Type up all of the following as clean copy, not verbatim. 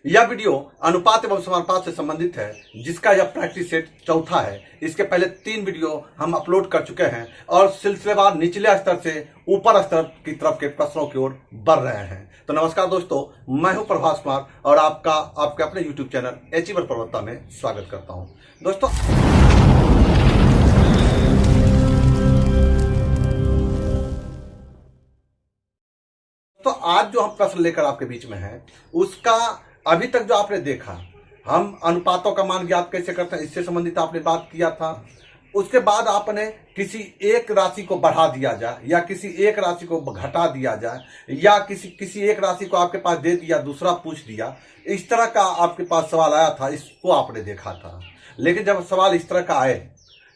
यह वीडियो अनुपात एवं समानुपात से संबंधित है, जिसका यह प्रैक्टिस सेट चौथा है। इसके पहले 3 वीडियो हम अपलोड कर चुके हैं और सिलसिलेवार निचले स्तर से ऊपर स्तर की तरफ के प्रश्नों की ओर बढ़ रहे हैं। तो नमस्कार दोस्तों, मैं हूं प्रभास कुमार और आपके अपने YouTube चैनल अचीवर प्रवक्ता में स्वागत करता हूं। दोस्तों, तो आज जो हम प्रश्न लेकर आपके बीच में हैं, उसका अभी तक जो आपने देखा, हम अनुपातों का मान ज्ञात कैसे करते हैं, इससे संबंधित आपने बात किया था। उसके बाद आपने किसी एक राशि को बढ़ा दिया जाए या किसी एक राशि को घटा दिया जाए या किसी एक राशि को आपके पास दे दिया, दूसरा पूछ दिया, इस तरह का आपके पास सवाल आया था, इसको आपने देखा था। लेकिन जब सवाल इस तरह का आए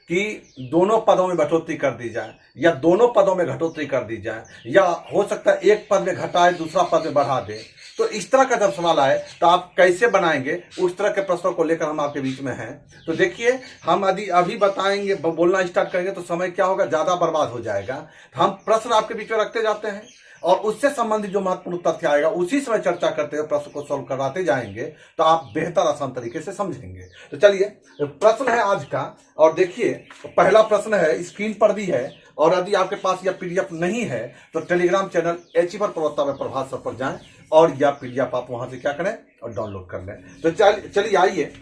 कि दोनों पदों में बढ़ोतरी कर दी जाए या दोनों पदों में घटोतरी कर दी जाए या हो सकता है एक पद में घटाए दूसरा पद में बढ़ा दे, तो इस तरह का जब सवाल आए तो आप कैसे बनाएंगे, उस तरह के प्रश्नों को लेकर हम आपके बीच में हैं। तो देखिए, हम यदि अभी बताएंगे, बोलना स्टार्ट करेंगे तो समय क्या होगा, ज्यादा बर्बाद हो जाएगा। हम प्रश्न आपके बीच में रखते जाते हैं और उससे संबंधित जो महत्वपूर्ण तथ्य आएगा उसी समय चर्चा करते हुए प्रश्न को सॉल्व कराते जाएंगे, तो आप बेहतर आसान तरीके से समझेंगे। तो चलिए, प्रश्न है आज का, और देखिए पहला प्रश्न है, स्क्रीन पर भी है, और यदि आपके पास यह पीडीएफ नहीं है तो टेलीग्राम चैनल अचीवर प्रवक्ता में प्रभास सर पर जाएं और यह पीडीएफ आप वहां से क्या करें और डाउनलोड कर लें। तो चलिए आइए,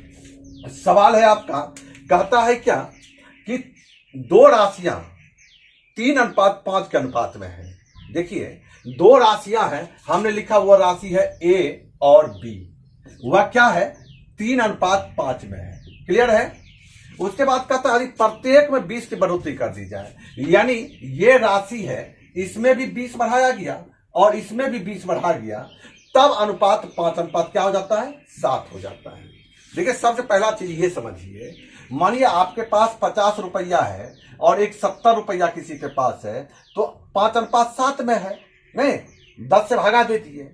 सवाल है आपका, कहता है क्या कि दो राशियां 3:5 के अनुपात में है। देखिए, दो राशियां हैं, हमने लिखा हुआ राशि है ए और बी, वह क्या है 3:5 में है। क्लियर है। उसके बाद कहता है प्रत्येक में 20 की बढ़ोतरी कर दी जाए, यानी ये राशि है, इसमें भी 20 बढ़ाया गया और इसमें भी 20 बढ़ा गया, तब अनुपात 5:5 क्या हो जाता है, 7 हो जाता है। देखिए, सबसे पहला चीज ये समझिए, मानिए आपके पास 50 रुपया है और एक 70 रुपया किसी के पास है, तो 5:7 में है। नहीं, 10 से भागा दीजिए।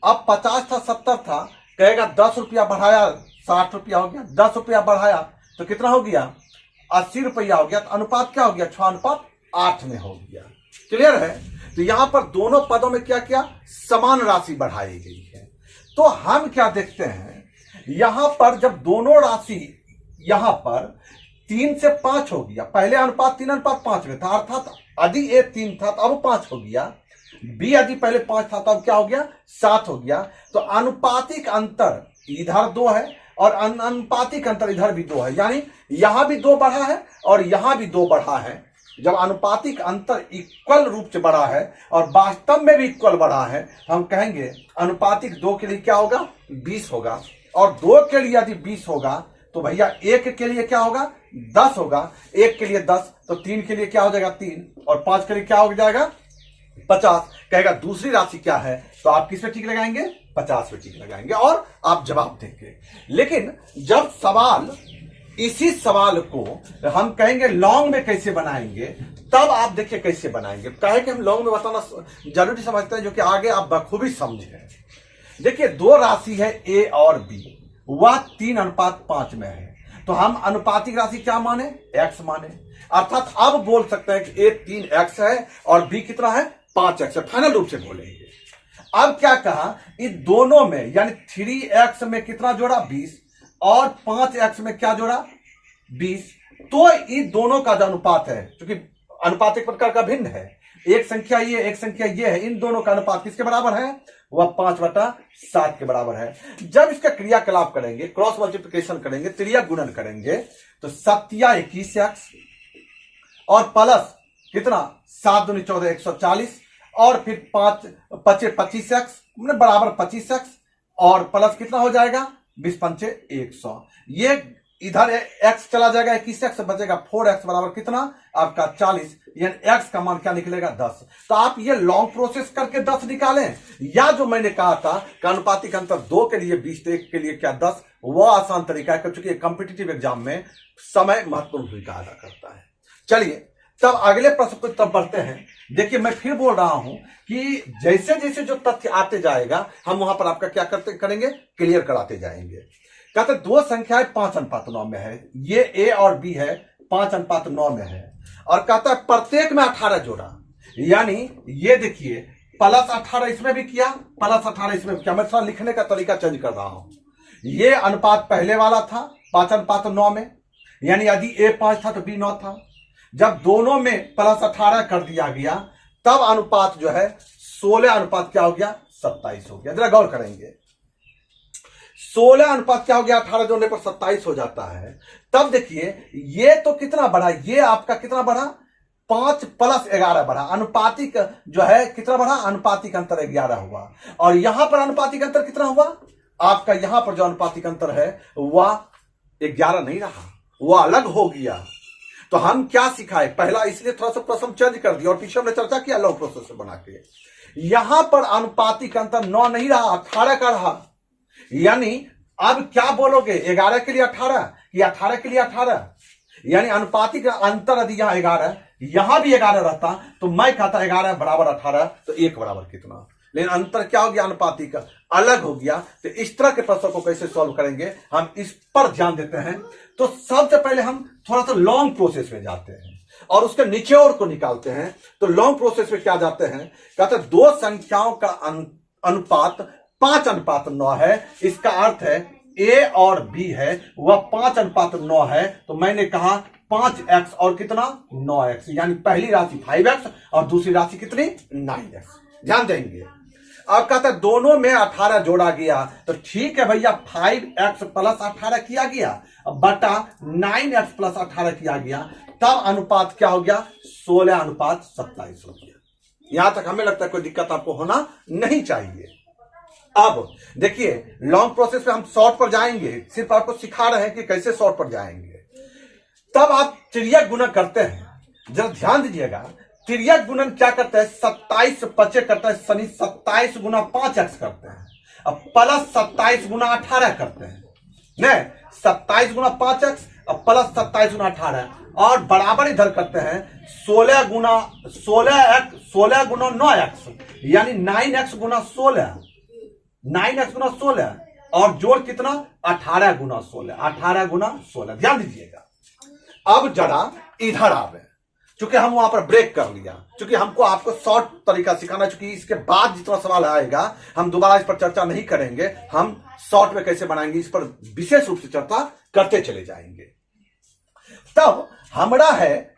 अब 50 था 70 था, कहेगा 10 रुपया बढ़ाया 60 रुपया हो गया, 10 रुपया बढ़ाया तो कितना हो गया, 80 रुपया हो गया। तो अनुपात क्या हो गया, 6:8 में हो गया। क्लियर है। तो यहां पर दोनों पदों में क्या किया, समान राशि बढ़ाई गई है। तो हम क्या देखते हैं, यहां पर जब दोनों राशि यहां पर 3 से 5 हो गया, पहले अनुपात 3:5 में था, अर्थात यदि ए 3 था तो अब 5 हो गया, बी यदि पहले 5 था तो अब क्या हो गया, 7 हो गया। तो अनुपातिक अंतर इधर 2 है और अनुपातिक अंतर इधर भी 2 है, यानी यहां भी 2 बढ़ा है और यहां भी 2 बढ़ा है। जब अनुपातिक अंतर इक्वल रूप से बढ़ा है और वास्तव में भी इक्वल बढ़ा है, हम कहेंगे अनुपातिक 2 के लिए क्या होगा, 20 होगा, और 2 के लिए यदि 20 होगा तो भैया 1 के लिए क्या होगा, 10 होगा। 1 के लिए 10, तो 3 के लिए क्या हो जाएगा, 3, और 5 के लिए क्या हो जाएगा, 50। कहेगा दूसरी राशि क्या है, तो आप किस पे टिक लगाएंगे, 50 पे टिक लगाएंगे और आप जवाब देंगे। लेकिन जब सवाल, इसी सवाल को हम कहेंगे लॉन्ग में कैसे बनाएंगे, तब आप देखिए कैसे बनाएंगे। कहे कि हम लॉन्ग में बताना जरूरी समझते हैं, जो कि आगे आप बखूबी समझें। देखिए, दो राशि है ए और बी, वह 3:5 में है, तो हम अनुपातिक राशि क्या माने, x माने। अर्थात अब बोल सकते हैं कि ए 3x है और बी कितना है, 5x है, फाइनल रूप से बोलेंगे। अब क्या कहा, इन दोनों में यानी 3x में कितना जोड़ा, 20, और 5x में क्या जोड़ा, 20। तो इन दोनों का जो अनुपात है, क्योंकि अनुपातिक प्रकार का भिन्न है, एक संख्या ये एक संख्या ये है, इन दोनों का अनुपात किसके बराबर है, वह 5/7 के बराबर है। जब इसका क्रियाकलाप करेंगे, क्रॉस मल्टीप्लिकेशन करेंगे, त्रिया गुणन करेंगे, तो 7 या 21x और प्लस कितना, 7 दूनी 14, 140, और फिर 5 5 25x बराबर 25x, और प्लस कितना हो जाएगा, 20 पंचे 100। ये इधर x चला जाएगा, 21x बचेगा 4x बराबर कितना आपका 40, यानी x का मान क्या निकलेगा, 10। तो आप ये लॉन्ग प्रोसेस करके 10 निकालें, या जो मैंने कहा था कि अनुपातिक अंतर 2 के लिए 20, 1 के लिए क्या 10, वो आसान तरीका है, क्योंकि कॉम्पिटिटिव एग्जाम में समय महत्वपूर्ण भूमिका अदा करता है। चलिए, तब अगले प्रश्न को तब बढ़ते हैं। देखिए, मैं फिर बोल रहा हूं कि जैसे जैसे जो तथ्य आते जाएगा, हम वहां पर आपका क्या करेंगे, क्लियर कराते जाएंगे। कहते दो संख्याएं 5:9 में है, ये ए और बी है, 5:9 में है, और कहता है प्रत्येक में 18 जोड़ा, यानी ये देखिए प्लस 18 इसमें भी किया, प्लस 18 इसमें भी किया। मैं थोड़ा लिखने का तरीका चेंज कर रहा हूं। ये अनुपात पहले वाला था 5:9 में, यानी यदि A5 था तो B9 था। जब दोनों में प्लस 18 कर दिया गया तब अनुपात जो है 16 अनुपात क्या हो गया, 27 हो गया। जरा गौर करेंगे, 16 अनुपात क्या हो गया, 18 जोड़ने पर 27 हो जाता है। तब देखिए ये तो कितना बढ़ा, ये आपका कितना बढ़ा, 5 + 11 बढ़ा। अनुपातिक जो है कितना बढ़ा, अनुपातिक अंतर 11 हुआ। और यहां पर अनुपातिक अंतर कितना हुआ आपका, यहां पर जो अनुपातिक अंतर है वह 11 नहीं रहा, वह अलग हो गया। तो हम क्या सिखाए, पहला इसलिए थोड़ा सा प्रश्न चेंज कर दिया और पीछे हमने चर्चा किया लॉन्ग प्रोसेस से बना के। यहां पर अनुपातिक अंतर 9 नहीं रहा, 18 का रहा। यानी अब क्या बोलोगे, 11 के लिए 18 या 18 के लिए 18? यानी अनुपातिक अंतर यदि यहां 11, यहां भी 11 रहता तो मैं कहता 11 बराबर 18, तो 1 बराबर कितना। लेकिन अंतर क्या हो गया, अनुपातिक अलग हो गया। तो इस तरह के प्रश्नों को कैसे सॉल्व करेंगे, हम इस पर ध्यान देते हैं। तो सबसे पहले हम थोड़ा सा लॉन्ग प्रोसेस में जाते हैं और उसके निचोड़ को निकालते हैं। तो लॉन्ग प्रोसेस में क्या जाते हैं, कहते हैं दो संख्याओं का अनुपात 5:9 है। इसका अर्थ है A और B है वह 5:9 है। तो मैंने कहा 5x और कितना 9x, यानी पहली राशि 5x और दूसरी राशि कितनी 9x। ध्यान देंगे, अब कहते हैं दोनों में 18 जोड़ा गया। तो ठीक है भैया, 5x + 18 किया गया बटा 9x + 18 किया गया, तब अनुपात क्या हो गया, 16:27 हो गया। यहां तक हमें लगता है कोई दिक्कत आपको होना नहीं चाहिए। अब देखिए लॉन्ग प्रोसेस में हम शॉर्ट पर जाएंगे, सिर्फ आपको सिखा रहे हैं कि कैसे शॉर्ट पर जाएंगे। तब आप तिर्यक गुणन करते हैं, जरा ध्यान दीजिएगा। तिर्यक गुणन क्या करता है, 27 पचे करता है, शनि 27 × 5x करते हैं, अब प्लस 27 × 18 करते हैं, नहीं 27 × 5x और प्लस 27 × 18 और बराबर इधर करते हैं 16 × 9x, यानी 9x × 16, 9x × 16 और जोड़ कितना 18 × 16, 18 × 16। ध्यान दीजिएगा। अब जरा इधर आवे, चूंकि हम वहां पर ब्रेक कर लिया, चूंकि हमको आपको शॉर्ट तरीका सिखाना, चूंकि इसके बाद जितना सवाल आएगा हम दोबारा इस पर चर्चा नहीं करेंगे। हम शॉर्ट में कैसे बनाएंगे इस पर विशेष रूप से चर्चा करते चले जाएंगे। तब हमारा है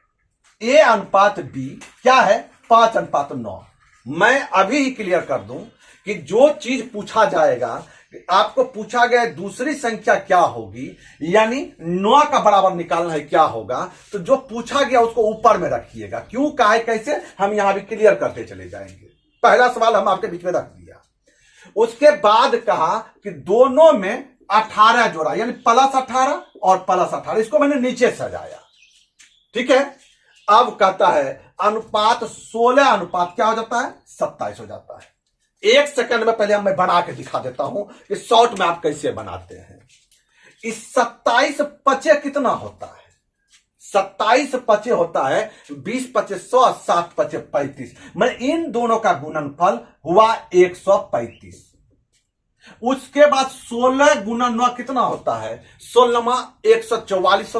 A/B क्या है, 5:9। मैं अभी ही क्लियर कर दूं कि जो चीज पूछा जाएगा, आपको पूछा गया दूसरी संख्या क्या होगी, यानी 9 का बराबर निकालना है क्या होगा, तो जो पूछा गया उसको ऊपर में रखिएगा। क्यों, कहा है, कैसे, हम यहां भी क्लियर करते चले जाएंगे। पहला सवाल हम आपके बीच में रख दिया। उसके बाद कहा कि दोनों में 18 जोड़ा, यानी प्लस 18 और प्लस 18, इसको मैंने नीचे सजाया, ठीक है। अब कहता है अनुपात 16 अनुपात क्या हो जाता है, 27 हो जाता है। 1 सेकंड में पहले मैं बना के दिखा देता हूं कि शॉर्ट में आप कैसे बनाते हैं। इस 27 पचे कितना होता है, 27 पचे होता है 20 पचे 100, 7 पचे 35। मैं इन दोनों का गुणनफल हुआ 135। उसके बाद 16 × 9 कितना होता है, 16 144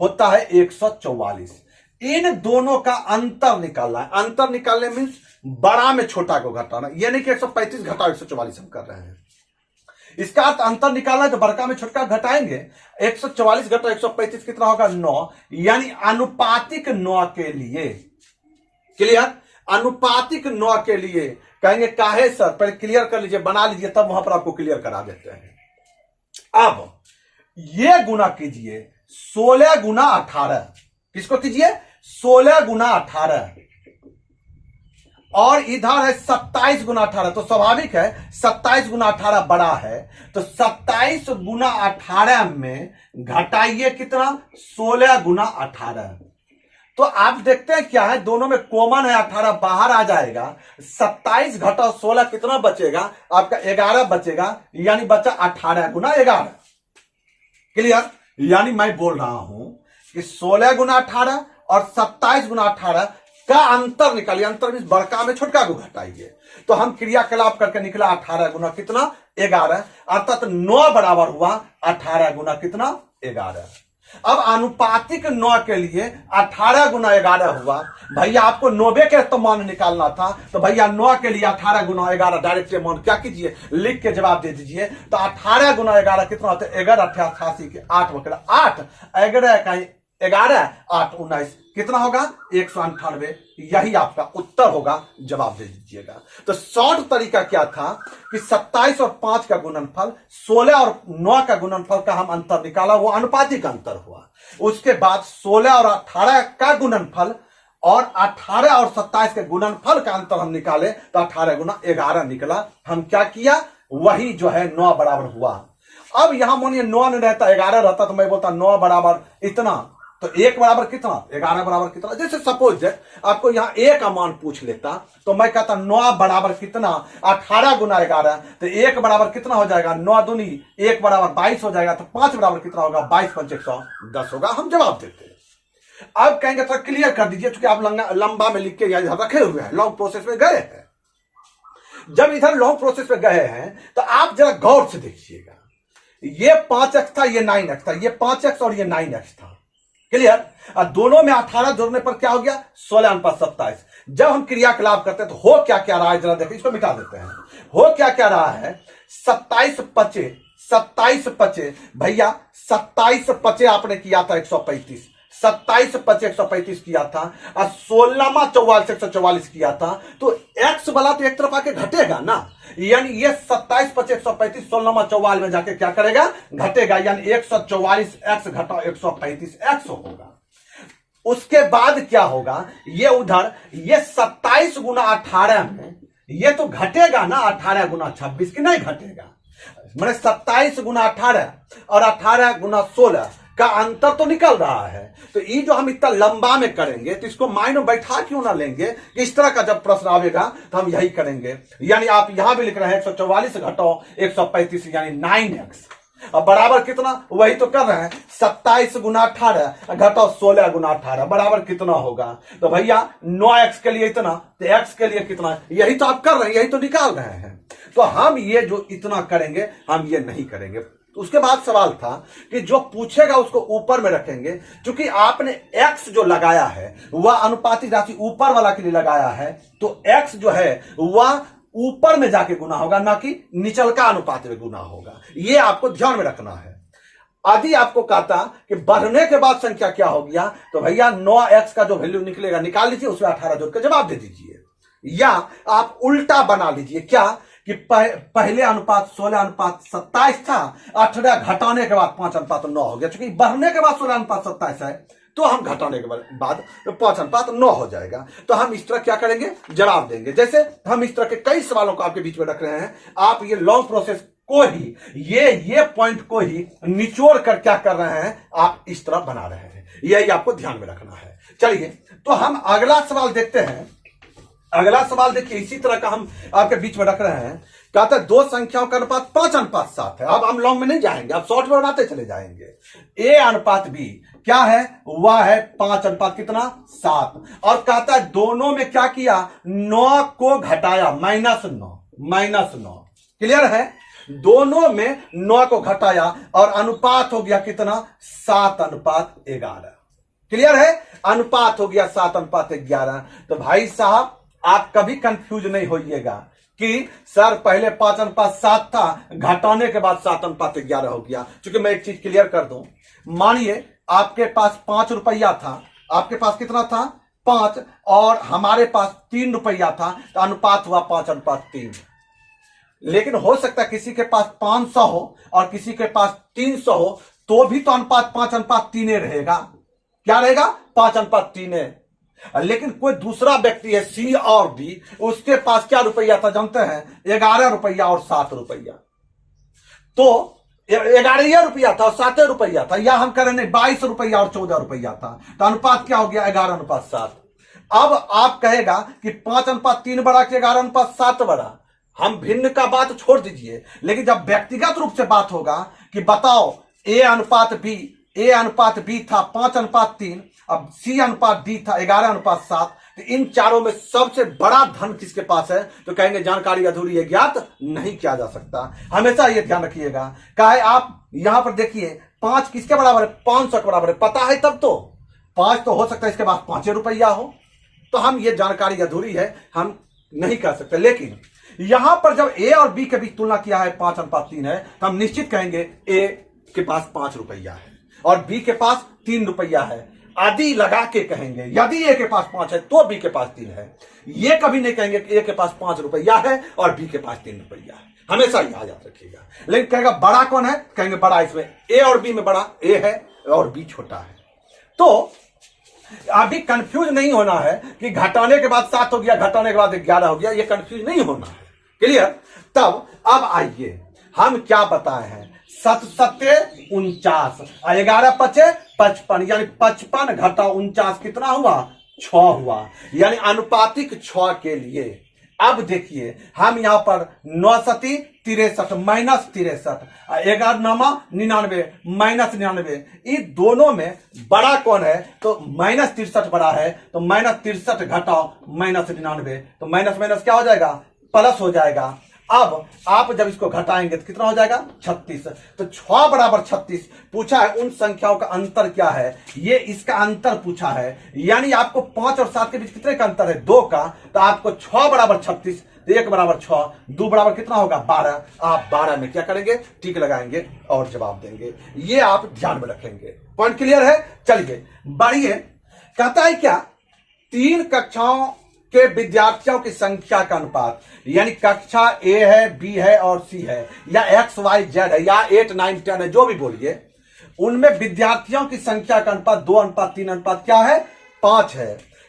होता है 144। इन दोनों का अंतर निकालना है। अंतर निकालने मीन्स बड़ा में छोटा को घटाना, यानी कि 135 घटाओ 144 हम कर रहे हैं। इसका अर्थ अंतर निकालना है तो बड़का में छोटा घटाएंगे। 144 घटा 135 कितना होगा, 9। यानी अनुपातिक 9 के लिए, क्लियर, अनुपातिक 9 के लिए कहेंगे काहे सर, पहले क्लियर कर लीजिए, बना लीजिए, तब वहां पर आपको क्लियर करा देते हैं। अब ये गुना कीजिए 16 × 18, किसको कीजिए, 16 × 18 और इधर है 27 × 18। तो स्वाभाविक है 27 × 18 बड़ा है, तो 27 × 18 में घटाइए कितना, 16 × 18। तो आप देखते हैं क्या है, दोनों में कॉमन है, 18 बाहर आ जाएगा। 27 घटाओ 16 कितना बचेगा आपका, 11 बचेगा, यानी बचा 18 × 11। क्लियर, यानी मैं बोल रहा हूं कि 16 × 18 और 27 × 18 का अंतर निकालिए। अंतर मीन्स बड़का में छोटका को घटाइए। तो हम क्रियाकलाप करके निकला 18 × कितना, 11, अर्थात 9 बराबर हुआ 18 × कितना, 11। अब आनुपातिक 9 के लिए 18 गुना 11 हुआ। भैया आपको 90 के तो मान निकालना था, तो भैया 9 के लिए 18 गुना 11 डायरेक्ट मान क्या कीजिए, लिख के जवाब दे दीजिए। तो 18 गुना 11 कितना होता है, 11 88 के 8 बकरा 8, 11 का 11 8 19 कितना होगा 198। यही आपका उत्तर होगा, जवाब दे दीजिएगा। तो शॉर्ट तरीका क्या था कि 27 और 5 का गुणनफल, 16 और 9 का गुणनफल का हम अंतर निकाला, वो अनुपातिक अंतर हुआ। उसके बाद 16 और 18 का गुणनफल और 18 और 27 के गुणनफल का अंतर हम निकाले, तो 18 गुना 11 निकला। हम क्या किया, वही जो है 9 बराबर हुआ। अब यहां मानिए 9 नहीं रहता, 11 रहता, तो मैं बोलता 9 बराबर इतना, तो 1 बराबर कितना, 11 बराबर कितना। जैसे सपोज आपको यहां ए का मान पूछ लेता, तो मैं कहता 9 बराबर कितना, 18 गुना 11, तो 1 बराबर कितना हो जाएगा, 9 दूनी 1 बराबर 22 हो जाएगा। तो 5 बराबर कितना होगा, 22 5 110 होगा। हम जवाब देते हैं। अब कहेंगे तो क्लियर कर दीजिए, क्योंकि आप लंबा में लिख के यहां रखे हुए हैं, लॉन्ग प्रोसेस में गए हैं। जब इधर लॉन्ग प्रोसेस में गए हैं, तो आप जरा गौर से देखिएगा, ये 5x था, ये 9x था, ये 5x और ये 9x था। क्लियर। दोनों में 18 जोड़ने पर क्या हो गया, 16:27। जब हम क्रियाकलाप करते हैं तो हो क्या क्या रहा है, जरा देखो, इसको मिटा देते हैं। हो क्या क्या रहा है, 27 पचे भैया, 27 पचे आपने किया था 135, 27 पचे 135 किया था, और 16 44 144 किया था। तो एक्स वाला तो एक तरफ आके घटेगा ना, यानी ये 27 पचे 135 16 44 में जाके क्या करेगा, घटेगा, यानी 144 एक्स घटा 135 एक्स होगा। उसके बाद क्या होगा, ये उधर ये 27 गुना 18 में ये तो घटेगा ना, 18 गुना 26 की नहीं घटेगा, मैंने 27 गुना 18 और 18 गुना 16 का अंतर तो निकल रहा है। तो ये जो हम इतना लंबा में करेंगे, तो इसको माइंड में बैठा क्यों ना लेंगे कि इस तरह का जब प्रश्न आएगा तो हम यही करेंगे। यानी आप यहां भी लिख रहे हैं 144 घटाओ 135 यानी 9x, अब बराबर कितना, वही तो कर रहे हैं, 27 गुना 18 घटाओ 16 गुना 18 बराबर कितना होगा। तो भैया 9x के लिए इतना, तो x के लिए कितना, यही तो आप कर रहे हैं, यही तो निकाल रहे हैं। तो हम ये जो इतना करेंगे, हम ये नहीं करेंगे। उसके बाद सवाल था कि जो पूछेगा उसको ऊपर में रखेंगे, क्योंकि आपने x जो लगाया है वह अनुपातिक राशि ऊपर वाला के लिए लगाया है, तो x जो है वह ऊपर में जाके गुना होगा, ना कि निचल का अनुपात में गुना होगा। ये आपको ध्यान में रखना है। यदि आपको कहता कि बढ़ने के बाद संख्या क्या हो गया, तो भैया 9x का जो वैल्यू निकलेगा निकाल लीजिए, उसमें 18 जोड़ के जवाब दे दीजिए। या आप उल्टा बना लीजिए, क्या कि पहले अनुपात 16:27 था, 18 घटाने के बाद 5:9 हो गया। क्योंकि बढ़ने के बाद 16:27 है, तो हम घटाने के बाद 5:9 हो जाएगा। तो हम इस तरह क्या करेंगे, जवाब देंगे। जैसे हम इस तरह के कई सवालों को आपके बीच में रख रहे हैं, आप ये लॉन्ग प्रोसेस को ही, ये पॉइंट को ही निचोड़ कर क्या कर रहे हैं, आप इस तरह बना रहे हैं। यही आपको ध्यान में रखना है। चलिए, तो हम अगला सवाल देखते हैं। अगला सवाल देखिए, इसी तरह का हम आपके बीच में रख रहे हैं। कहते हैं दो संख्याओं का अनुपात 5:7 है। अब हम लॉन्ग में नहीं जाएंगे, अब शॉर्ट में बनाते चले जाएंगे। ए अनुपात बी क्या है, वह है 5 कितना 7। और कहता है दोनों में क्या किया, 9 को घटाया, -9। क्लियर है, दोनों में 9 को घटाया और अनुपात हो गया कितना, 7:11। क्लियर है, अनुपात हो गया 7:11। तो भाई साहब आप कभी कंफ्यूज नहीं होइएगा कि सर पहले 5:7 था, घटाने के बाद 7:11 हो गया। क्योंकि मैं एक चीज क्लियर कर दूं, मानिए आपके पास 5 रुपया था, आपके पास कितना था 5, और हमारे पास 3 रुपया था, तो अनुपात हुआ 5:3। लेकिन हो सकता है किसी के पास 500 हो और किसी के पास 300 हो, तो भी तो अनुपात 5:3 रहेगा। क्या रहेगा, 5:3। लेकिन कोई दूसरा व्यक्ति है सी और डी, उसके पास क्या रुपया था जानते हैं, 11 रुपया और 7 रुपया। तो 11 रुपया था और 7 रुपया था, या हम कह रहे हैं 22 रुपया और 14 रुपया था, तो अनुपात क्या हो गया, 11:7। अब आप कहेगा कि 5:3 बड़ा कि 11:7 बड़ा। हम भिन्न का बात छोड़ दीजिए, लेकिन जब व्यक्तिगत रूप से बात होगा कि बताओ ए अनुपात बी था 5:3, अब सी अनुपात डी था 11:7, तो इन चारों में सबसे बड़ा धन किसके पास है, तो कहेंगे जानकारी अधूरी है, ज्ञात नहीं किया जा सकता। हमेशा यह ध्यान रखिएगा। क्या है, आप यहां पर देखिए 5 किसके बराबर है? 500 के बराबर है। पता है तब तो 5 तो हो सकता है इसके बाद 5 रुपया हो, तो हम ये जानकारी अधूरी है, हम नहीं कर सकते। लेकिन यहां पर जब ए और बी के बीच तुलना किया है 5:3 है, तो हम निश्चित कहेंगे ए के पास 5 रुपया है और बी के पास 3 रुपया है। आदि लगा के कहेंगे, यदि ए के पास 5 है तो बी के पास 3 है। ये कभी नहीं कहेंगे कि ए के पास 5 रुपया है और बी के पास 3 रुपया है, हमेशा याद रखिएगा। लेकिन कहेगा बड़ा कौन है? कहेंगे बड़ा इसमें ए और बी में बड़ा ए है और बी छोटा है। तो अभी कंफ्यूज नहीं होना है कि घटाने के बाद 7 हो गया, घटाने के बाद 11 हो गया, ये कंफ्यूज नहीं होना है। क्लियर? तब अब आइए हम क्या बताए हैं, 7 सत्ते 49, 11 पचे 55, यानी 55 घटा 49 कितना हुआ? 6 हुआ, यानी अनुपातिक 6 के लिए। अब देखिए हम यहां पर 9 सती 63 माइनस 63, 11 नामा 99 माइनस 99, इन दोनों में बड़ा कौन है? तो माइनस 63 बड़ा है, तो माइनस 63 घटाओ माइनस 99, तो माइनस माइनस क्या हो जाएगा? प्लस हो जाएगा। अब आप जब इसको घटाएंगे तो कितना हो जाएगा? 36। तो 6 बराबर 36 पूछा है, उन संख्याओं का अंतर क्या है, ये इसका अंतर पूछा है। यानी आपको 5 और 7 के बीच कितने का अंतर है? 2 का। तो आपको 6 बराबर 36, 1 बराबर 6, 2 बराबर कितना होगा? 12। आप 12 में क्या करेंगे? टिक लगाएंगे और जवाब देंगे। ये आप ध्यान में रखेंगे। पॉइंट क्लियर है? चलिए बढ़िए। कहता है क्या? 3 कक्षाओं के विद्यार्थियों की संख्या का अनुपात, यानी कक्षा ए है, बी है और सी है, या एक्स वाई जेड है, या 8 9 10 है, जो भी बोलिए, उनमें विद्यार्थियों की संख्या का अनुपात 2:3 क्या है? 5 है।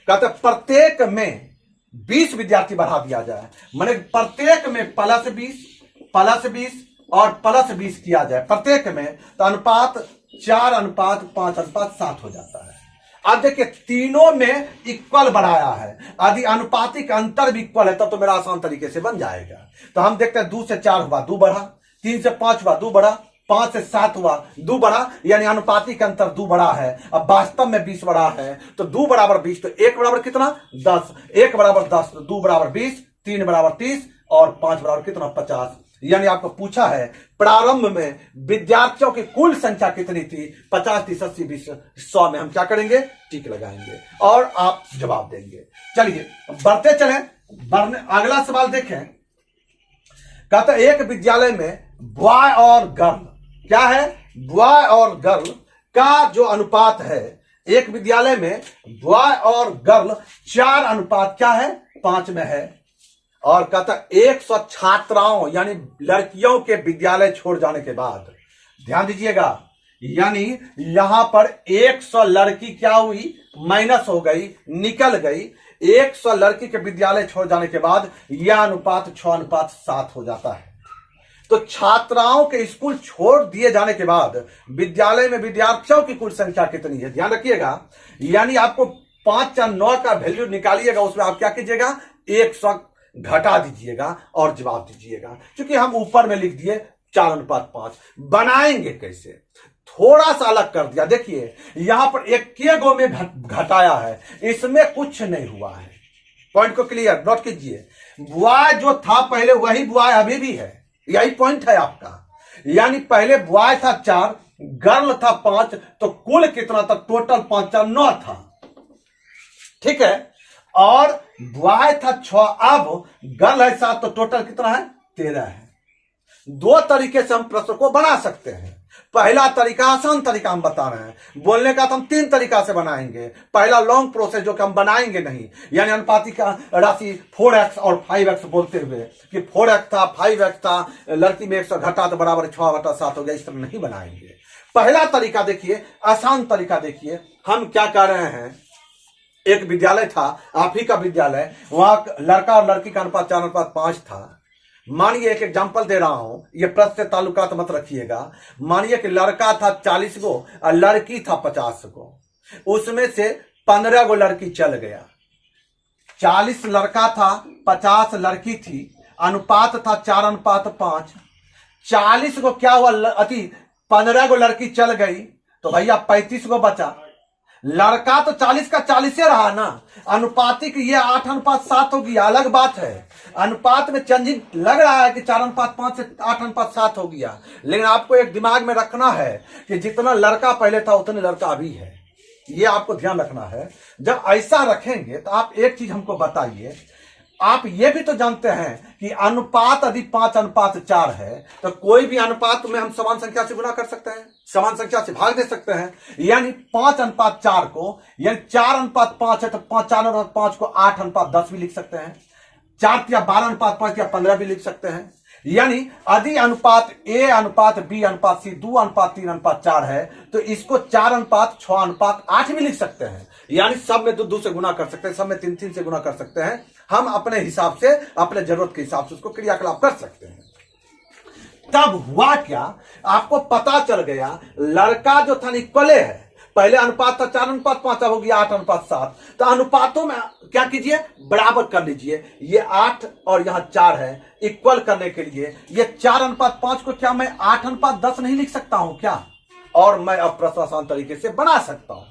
कहते प्रत्येक में 20 विद्यार्थी बढ़ा दिया जाए, माने प्रत्येक में +20 और +20 किया जाए प्रत्येक में, तो अनुपात 4:5:7 हो जाता है। अब देखिए तीनों में इक्वल बढ़ाया है, यदि अनुपातिक अंतर भी इक्वल है तब तो मेरा आसान तरीके से बन जाएगा। तो हम देखते हैं 2 से 4 हुआ 2 बढ़ा, 3 से 5 हुआ 2 बढ़ा, 5 से 7 हुआ 2 बढ़ा, यानी अनुपातिक अंतर 2 बढ़ा है। अब वास्तव में 20 बढ़ा है, तो 2 बराबर 20, तो 1 बराबर कितना? 10, 1 बराबर 10, तो 2 बराबर 20, 3 बराबर 30 और 5 बराबर कितना? 50। यानी आपको पूछा है प्रारंभ में विद्यार्थियों की कुल संख्या कितनी थी? 50, 30, 80, 20, 100 में हम क्या करेंगे? टिक लगाएंगे और आप जवाब देंगे। चलिए बढ़ते चलें, अगला सवाल देखें। कहता है एक विद्यालय में बॉय और गर्ल, क्या है? बॉय और गर्ल का जो अनुपात है, एक विद्यालय में बॉय और गर्ल 4 क्या है? 5 में है। और कहता 100 छात्राओं यानी लड़कियों के विद्यालय छोड़ जाने के बाद, ध्यान दीजिएगा, यानी यहां पर 100 लड़की क्या हुई? माइनस हो गई, निकल गई। 100 लड़की के विद्यालय छोड़ जाने के बाद यह अनुपात 6:7 हो जाता है। तो छात्राओं के स्कूल छोड़ दिए जाने के बाद विद्यालय में विद्यार्थियों की कुल संख्या कितनी है? ध्यान रखिएगा, यानी आपको 5 या 9 का वैल्यू निकालिएगा, उसमें आप क्या कीजिएगा? 100 घटा दीजिएगा और जवाब दीजिएगा। क्योंकि हम ऊपर में लिख दिए 4:5, बनाएंगे कैसे? थोड़ा सा अलग कर दिया। देखिए यहां पर 1 गो में घटाया है, इसमें कुछ नहीं हुआ है। पॉइंट को क्लियर नोट कीजिए। बॉय जो था पहले वही बॉय अभी भी है, यही पॉइंट है आपका। यानी पहले बॉय था 4, गर्ल था 5, तो कुल कितना था? टोटल 5 4 9 था, ठीक है। और बॉय था 6, अब गर्ल है 7, तो टोटल कितना है? 13 है। 2 तरीके से हम प्रश्न को बना सकते हैं। पहला तरीका आसान तरीका हम बता रहे हैं, बोलने का तो हम 3 तरीका से बनाएंगे। पहला लॉन्ग प्रोसेस जो कि हम बनाएंगे नहीं, यानी अनुपातिक राशि 4x और 5x बोलते हुए कि 4x था 5x था, लड़की में 100 घटा तो बराबर 6/7 हो गया, इस तरह नहीं बनाएंगे। पहला तरीका देखिए, आसान तरीका देखिए। हम क्या कर रहे हैं, एक विद्यालय था, आप ही का विद्यालय, वहां लड़का और लड़की का अनुपात 4:5 था। मानिए एक एग्जांपल दे रहा हूं, ये प्रश्न से ताल्लुकात मत रखिएगा। मानिए कि लड़का था 40 गो और लड़की था 50 गो, उसमें से 15 गो लड़की चल गया। 40 लड़का था 50 लड़की थी, अनुपात था 4:5। 40 को क्या हुआ? 15 गो लड़की चल गई, तो भैया 35 गो बचा। लड़का तो 40 का 40 रहा ना, अनुपातिक ये 8:7 हो गया, अलग बात है। अनुपात में चेंजिंग लग रहा है कि 4:5 से 8:7 हो गया, लेकिन आपको एक दिमाग में रखना है कि जितना लड़का पहले था उतने लड़का अभी है, ये आपको ध्यान रखना है। जब ऐसा रखेंगे तो आप एक चीज हमको बताइए, आप ये भी तो जानते हैं कि अनुपात यदि 5:4 है तो कोई भी अनुपात में हम समान संख्या से गुना कर सकते हैं, समान संख्या से भाग दे सकते हैं। यानी 5:4 को, यानी 4:5 है तो 4:5 को 8:10 भी लिख सकते हैं, 4 या 12:5 या 15 भी लिख सकते हैं। यानी यदि अनुपात A अनुपात B अनुपात C 2:3:4 है तो इसको 4:6:8 भी लिख सकते हैं। यानी सब में 2 से गुना कर सकते हैं, सब में 3 से गुना कर सकते हैं। हम अपने हिसाब से, अपने जरूरत के हिसाब से उसको क्रियाकलाप कर सकते हैं। तब हुआ क्या, आपको पता चल गया लड़का जो था इक्वले है। पहले अनुपात था 4:5, हो गया 8:7। तो अनुपातों में क्या कीजिए, बराबर कर लीजिए। ये 8 और यहां 4 है, इक्वल करने के लिए ये 4:5 को क्या मैं 8:10 नहीं लिख सकता हूं क्या? और मैं अब प्रश्न आसान तरीके से बना सकता हूं।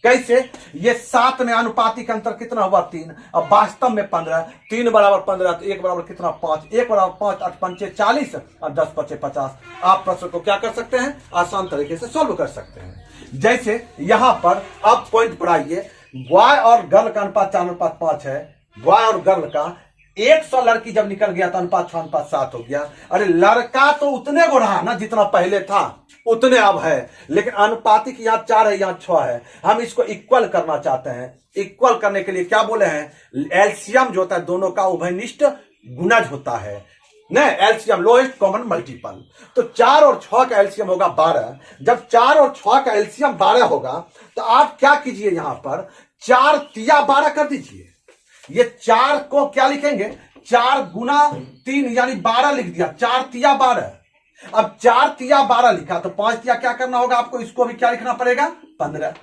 कैसे? ये 7 में अनुपातिक अंतर कितना हुआ 3, अब वास्तव में 15, 3 बराबर 15 तो 1 बराबर कितना 5, 1 बराबर 5, 8 पंचे 40 और 10 पचे 50। आप प्रश्न को क्या कर सकते हैं, आसान तरीके से सॉल्व कर सकते हैं। जैसे यहां पर अब पॉइंट बढ़ाइए, बॉय और गर्ल का अनुपात 4:5 है, बॉय और गर्ल का 100 लड़की जब निकल गया तो अनुपात 6:7 हो गया। अरे लड़का तो उतने को रहा ना जितना पहले था, उतने अब है, लेकिन अनुपातिक यहां 4 है, यहां 6 है। हम इसको इक्वल करना चाहते हैं। इक्वल करने के लिए क्या बोले हैं, एलसीएम जो होता है दोनों का उभयनिष्ठ गुणज होता है न, एलसीएम लोएस्ट कॉमन मल्टीपल। तो 4 और 6 का एलसीएम होगा 12। जब 4 और 6 का एलसीएम 12 होगा तो आप क्या कीजिए, यहां पर 4 तिया 12 कर दीजिए। ये 4 को क्या लिखेंगे, 4 गुना 3 यानी 12 लिख दिया, 4 तिया 12। अब 4 तिया 12 लिखा तो 5 तिया क्या करना होगा आपको, इसको भी क्या लिखना पड़ेगा 15।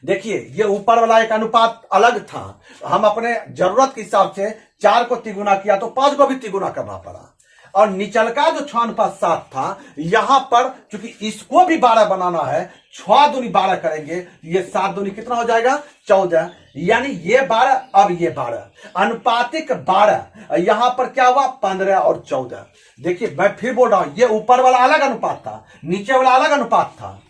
देखिए ये ऊपर वाला एक अनुपात अलग था, हम अपने जरूरत के हिसाब से 4 को तिगुना किया तो 5 को भी तिगुना करना पड़ा। और निचल का जो 6:7 था, यहां पर चूंकि इसको भी 12 बनाना है, 6 दूनी 12 करेंगे, ये 7 दूनी कितना हो जाएगा 14। यानी ये 12, अब ये 12, अनुपातिक 12। यहां पर क्या हुआ 15 और 14। देखिए मैं फिर बोल रहा हूं, ये ऊपर वाला अलग अनुपात था, नीचे वाला अलग अनुपात था,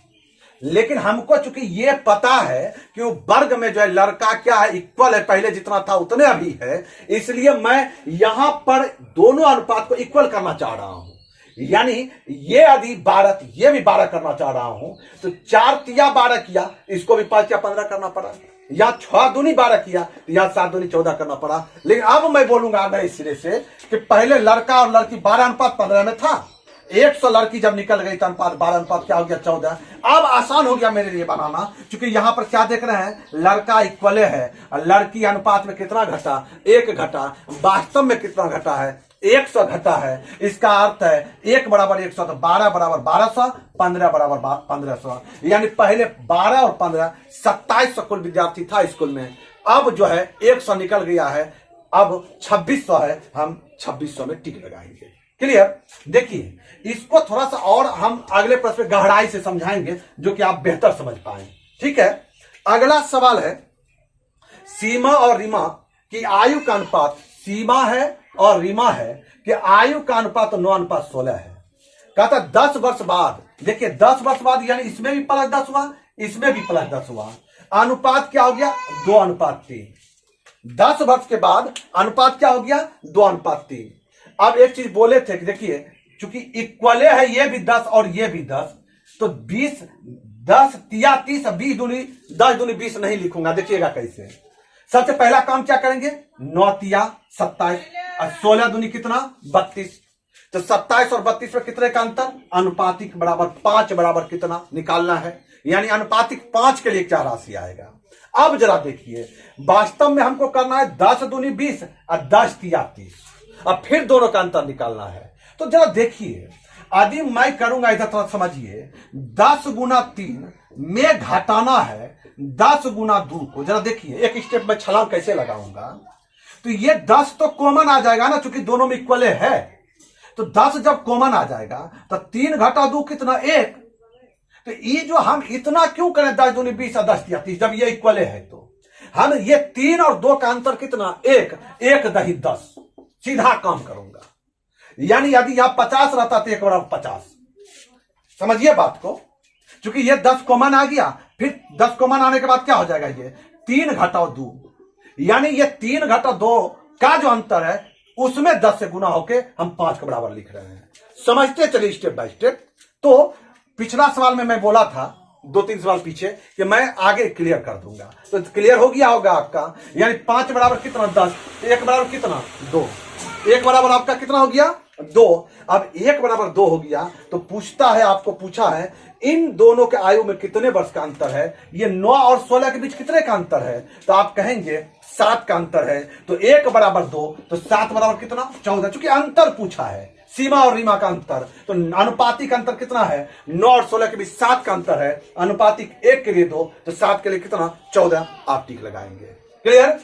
लेकिन हमको चूंकि ये पता है कि वो वर्ग में जो है लड़का क्या है इक्वल है, पहले जितना था उतने अभी है, इसलिए मैं यहां पर दोनों अनुपात को इक्वल करना चाह रहा हूं। यानी ये यदि 12 ये भी 12 करना चाह रहा हूं तो 4 तिया 12 किया, इसको भी 5 या 15 करना पड़ा। या 6 दूनी 12 किया तो यहां 7 दूनी 14 करना पड़ा। लेकिन अब मैं बोलूंगा नए सिरे से कि पहले लड़का और लड़की 12:15 में था, 100 लड़की जब निकल गई तो अनुपात 12 क्या हो गया 14। अब आसान हो गया मेरे लिए बनाना, क्योंकि यहां पर क्या देख रहे हैं, लड़का इक्वले है और लड़की अनुपात में कितना घटा 1 घटा, वास्तव में कितना घटा है 100 घटा है। इसका अर्थ है 1 बराबर 100 तो 12 बराबर 1200, 15 बराबर 1500। यानी पहले 12 और 15 2700 कुल विद्यार्थी था स्कूल में, अब जो है 100 निकल गया है, अब 2600 है, हम 2600 में टिक लगाएंगे। क्लियर? देखिए इसको थोड़ा सा और हम अगले प्रश्न में गहराई से समझाएंगे जो कि आप बेहतर समझ पाए। ठीक है, अगला सवाल है, सीमा और रीमा की आयु का अनुपात, सीमा है और रीमा है कि आयु का अनुपात 9:16 है। कहता 10 वर्ष बाद, देखिए 10 वर्ष बाद यानी इसमें भी +10 हुआ, इसमें भी +10 हुआ, अनुपात क्या हो गया 2:3। 10 वर्ष के बाद अनुपात क्या हो गया 2:3। अब एक चीज बोले थे कि देखिए चूंकि इक्वले है, ये भी 10 और ये भी 10, तो 20 10 तिया 30, 20 दूनी 10 दूनी 20 नहीं लिखूंगा। देखिएगा कैसे। सबसे पहला काम क्या करेंगे, 9 तिया 27 और 16 दूनी कितना 32, तो 27 और 32 में कितने का अंतर, अनुपातिक बराबर 5 बराबर कितना निकालना है। यानी अनुपातिक 5 के लिए क्या राशि आएगा। अब जरा देखिए, वास्तव में हमको करना है 10 दूनी 20 और 10 तिया 30, अब फिर दोनों का अंतर निकालना है। तो जरा देखिए, यदि मैं करूंगा, इधर थोड़ा समझिए, 10 गुना 3 में घटाना है 10 गुना 2 को। जरा देखिए एक स्टेप में छलांग कैसे लगाऊंगा, तो ये 10 तो कॉमन आ जाएगा ना, चूंकि दोनों में इक्वल है। तो 10 जब कॉमन आ जाएगा तो 3 घटा 2 कितना 1, तो ये जो हम इतना क्यों करें 10 दूनी 20 और 10 या 30, जब ये इक्वल है तो हम ये 3 और 2 का अंतर कितना, 1, 1 दही 10, सीधा काम करूंगा। यानी यदि यहां 50 रहता तो 1 बराबर 50, समझिए बात को। क्योंकि ये 10 कॉमन आ गया, फिर 10 कॉमन आने के बाद क्या हो जाएगा, ये 3 घटाओ 2, यानी ये 3 घटाओ 2 का जो अंतर है उसमें 10 से गुना होके हम 5 के बराबर लिख रहे हैं। समझते चलिए स्टेप बाय स्टेप। तो पिछला सवाल में मैं बोला था 2-3 सवाल पीछे कि मैं आगे क्लियर कर दूंगा, तो क्लियर हो गया होगा आपका। यानी 5 बराबर कितना 10, 1 बराबर कितना 2, 1 बराबर आपका कितना हो गया 2। अब 1 बराबर 2 हो गया तो पूछता है, आपको पूछा है इन दोनों के आयु में कितने वर्ष का अंतर है, ये 9 और 16 के बीच कितने का अंतर है, तो आप कहेंगे 7 का अंतर है। तो 1 बराबर 2 तो 7 बराबर कितना 14, चूंकि अंतर पूछा है, सीमा और रीमा का अंतर, तो अनुपातिक अंतर कितना है 9 और 16 के बीच 7 का अंतर है, अनुपातिक 1 के लिए 2 तो 7 के लिए कितना 14, आप टिक लगाएंगे। क्लियर।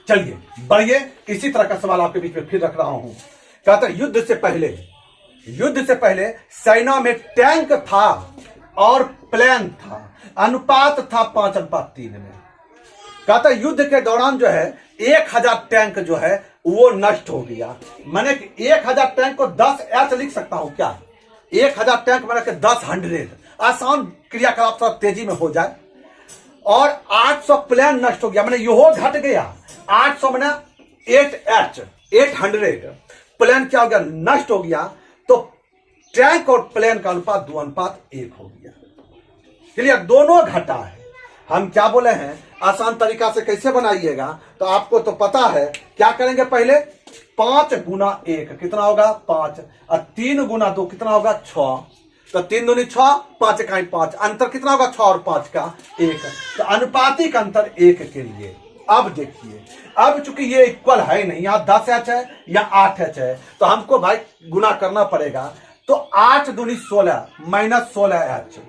चलिए बढ़िए, इसी तरह का सवाल आपके बीच में फिर रख रहा हूं। कहता है युद्ध से पहले सेना में टैंक था और प्लेन था, अनुपात था 5:3 में। कहता है युद्ध के दौरान जो है 1000 टैंक जो है वो नष्ट हो गया। मैंने 1000 टैंक को 10 ऐसे लिख सकता हूं क्या, 1000 टैंक मैंने 10 100, आसान क्रियाकलाप थोड़ा तेजी में हो जाए। और 800 प्लेन नष्ट हो गया, मैंने यो घट गया, 800 मैंने 800 प्लेन क्या हो गया नष्ट हो गया, तो टैंक और प्लेन का अनुपात 2:1 हो गया। क्लियर, दोनों घटा है। हम क्या बोले हैं, आसान तरीका से कैसे बनाइएगा, तो आपको तो पता है क्या करेंगे, पहले 5 गुना 1 कितना होगा 5, और 3 गुना 2 कितना होगा 6, तो 3 दूनी 6, 5 इकाई 5, अंतर कितना होगा 6 और 5 का 1, तो अनुपातिक अंतर 1 के लिए। अब देखिए, अब चूंकि ये इक्वल है नहीं, यहाँ 10H है या 8H है, तो हमको भाई गुना करना पड़ेगा। तो 8 दूनी 16 माइनस 16H,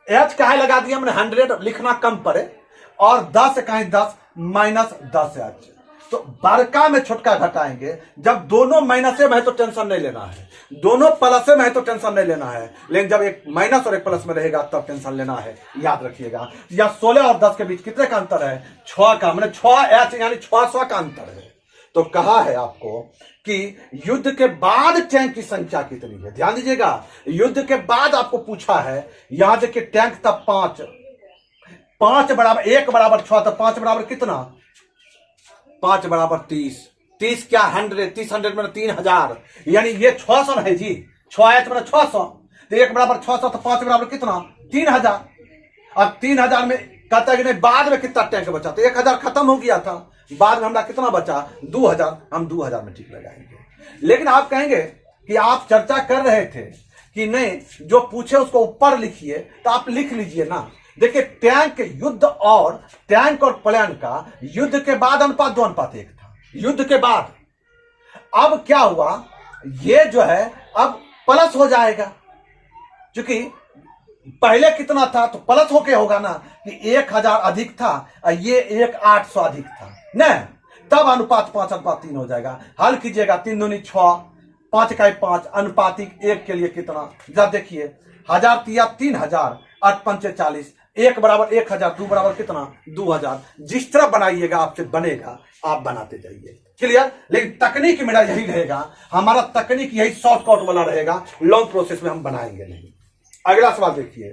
H काहे लगा दिया मैंने 100, लिखना कम पड़े, और 10 इकाई 10 माइनस 10H, तो बड़का में छोटका घटाएंगे। जब दोनों माइनसे में है तो टेंशन नहीं लेना है, दोनों प्लसे में है तो टेंशन नहीं लेना है, लेकिन जब एक माइनस और एक प्लस में रहेगा तब टेंशन लेना है, याद रखिएगा। या 16 और 10 के बीच कितने का अंतर है 6 का, मैंने 6H यानी 600 का अंतर है। तो कहा है आपको कि युद्ध के बाद टैंक की संख्या कितनी है, ध्यान दीजिएगा। युद्ध के बाद आपको पूछा है, यहां देखिए टैंक था 5 बराबर 1 बराबर 6, तो 5 बराबर कितना 5 बराबर 30, 30 क्या 100, 30 100 में 3000, यानी ये 600 है जी, 6H में 600, तो 1 बराबर 600, तो 5 बराबर कितना 3000। अब 3000 में कहता है कि नहीं बाद में कितना टैंक बचा, तो 1000 खत्म हो गया था, बाद में हमारा कितना बचा 2000, हम 2000 में ठीक लगाएंगे। लेकिन आप कहेंगे कि आप चर्चा कर रहे थे कि नहीं, जो पूछे उसको ऊपर लिखिए, तो आप लिख लीजिए ना। देखिए टैंक युद्ध और टैंक और प्लेन का युद्ध के बाद अनुपात 2:1 था, युद्ध के बाद। अब क्या हुआ, ये जो है अब प्लस हो जाएगा, क्योंकि पहले कितना था तो प्लस होके होगा ना, कि 1000 अधिक था और ये 800 अधिक था न, तब अनुपात 5:3 हो जाएगा। हल कीजिएगा, 3 दूनी 6, 5 इकाई 5, अनुपातिक 1 के लिए कितना, जब देखिए 1000 तिया 3000, 8 पंचे 40, 1 बराबर 1000, 2 बराबर कितना 2000। जिस तरह बनाइएगा आपसे बनेगा, आप बनाते जाइए। क्लियर। लेकिन तकनीक मेरा यही रहेगा, हमारा तकनीक यही शॉर्टकट वाला रहेगा, लॉन्ग प्रोसेस में हम बनाएंगे नहीं। अगला सवाल देखिए,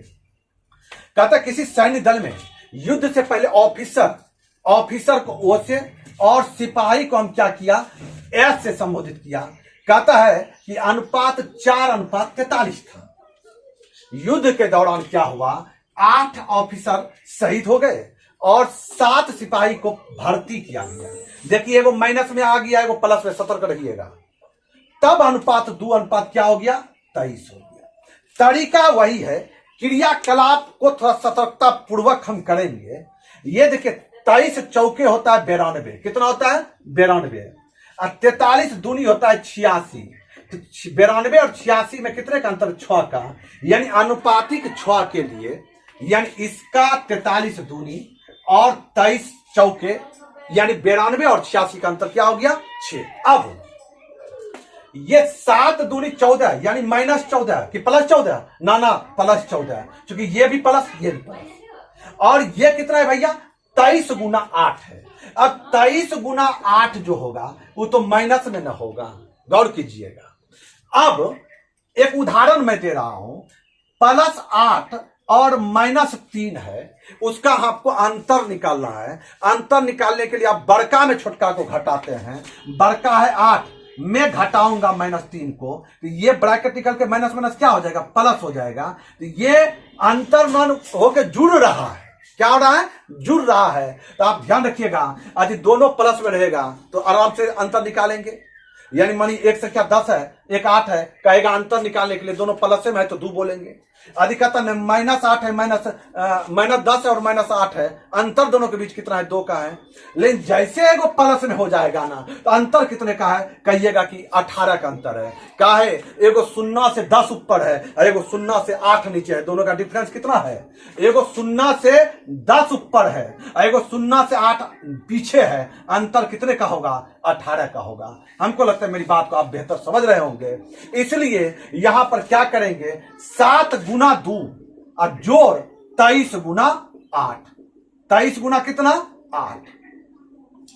कहता है किसी सैन्य दल में युद्ध से पहले ऑफिसर को ओ से और सिपाही को हम क्या किया एस से संबोधित किया। कहता है कि अनुपात 4:43 था। युद्ध के दौरान क्या हुआ, 8 ऑफिसर शहीद हो गए और 7 सिपाही को भर्ती किया गया। देखिए एगो माइनस में आ गया, एगो प्लस में, सतर्क रहिएगा। तब अनुपात 2 क्या हो गया 23 हो गया। तरीका वही है, क्रियाकलाप को थोड़ा सतर्कता पूर्वक हम करेंगे। ये देखिए 23 चौके होता है 92, कितना होता है 92, और 43 दूनी होता है 86। तो 92 और 86 में कितने का अंतर 6 का, यानी अनुपातिक 6 के लिए, यानी इसका 43 दूनी और 23 चौके, यानी 92 और 86 का अंतर क्या हो गया 6। अब ये 7 दूनी 14 यानी -14 कि +14, ना +14, क्योंकि ये भी प्लस ये भी प्लस। और ये कितना है भैया 23 गुना 8 है। अब 23 गुना 8 जो होगा वो तो माइनस में ना होगा, गौर कीजिएगा। अब एक उदाहरण मैं दे रहा हूं, +8 और -3 है, उसका आपको अंतर निकालना है। अंतर निकालने के लिए आप बड़का में छोटका को घटाते हैं। बड़का है 8, मैं घटाऊंगा -3 को, तो ये ब्रैकेट निकल के माइनस माइनस क्या हो जाएगा, प्लस हो जाएगा। तो ये अंतर मान होकर जुड़ रहा है, क्या हो रहा है, जुड़ रहा है। तो आप ध्यान रखिएगा, यदि दोनों प्लस में रहेगा तो आराम से अंतर निकालेंगे। यानी मानी एक संख्या 10 है, एक 8 है, कहेगा अंतर निकालने के लिए दोनों प्लस में है तो 2 बोलेंगे। अधिकता -8 है, -10 है और -8 है, अंतर दोनों के बीच कितना है, 2 का है। लेकिन जैसे एगो प्लस में हो जाएगा ना, तो अंतर कितने का है, कहिएगा कि 18 का अंतर है। का है, एगो 0 से 10 ऊपर है और एगो 0 से 8 नीचे है, दोनों का डिफरेंस कितना है, एगो 0 से 10 ऊपर है और एगो 0 से 8 पीछे है, अंतर कितने का होगा, 18 का होगा। हमको लगता है मेरी बात को आप बेहतर समझ रहे होंगे। इसलिए यहां पर क्या करेंगे, 7 गुना 2 और जोड़ 23 गुना 8, 23 गुना कितना 8।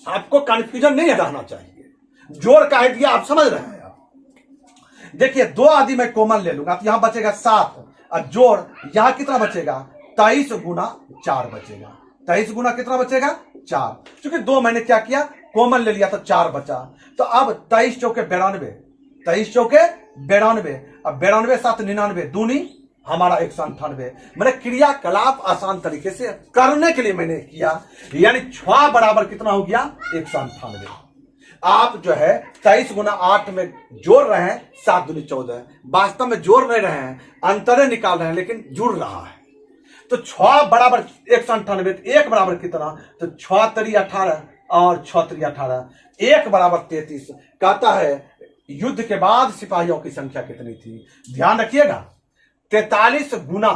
आपको कंफ्यूजन नहीं रहना चाहिए, जोड़ का आइडिया आप समझ रहे हैं। देखिए 2 आदि मैं कॉमन ले लूंगा तो यहां बचेगा 7 और जोड़ यहां कितना बचेगा, 23 गुना 4 बचेगा। 23 गुना कितना बचेगा, 4, क्योंकि 2 मैंने क्या किया, कॉमन ले लिया तो 4 बचा। तो अब 23 चौके 92, 23 चौके 92, अब 92 7 99, दूनी हमारा 198। मैंने क्रियाकलाप आसान तरीके से करने के लिए मैंने किया, यानी 6 बराबर कितना हो गया, 198। आप जो है 23 गुना 8 में जोड़ रहे हैं, 7 दूनी 14, वास्तव में जोड़ नहीं रहे हैं, अंतरे निकाल रहे हैं, लेकिन जुड़ रहा है। तो 6 बराबर 198, 1 बराबर कितना, तो 6 3 18 और 6 3 18, 1 बराबर 33। कहता है युद्ध के बाद सिपाहियों की संख्या कितनी थी, ध्यान रखिएगा, 43 गुना,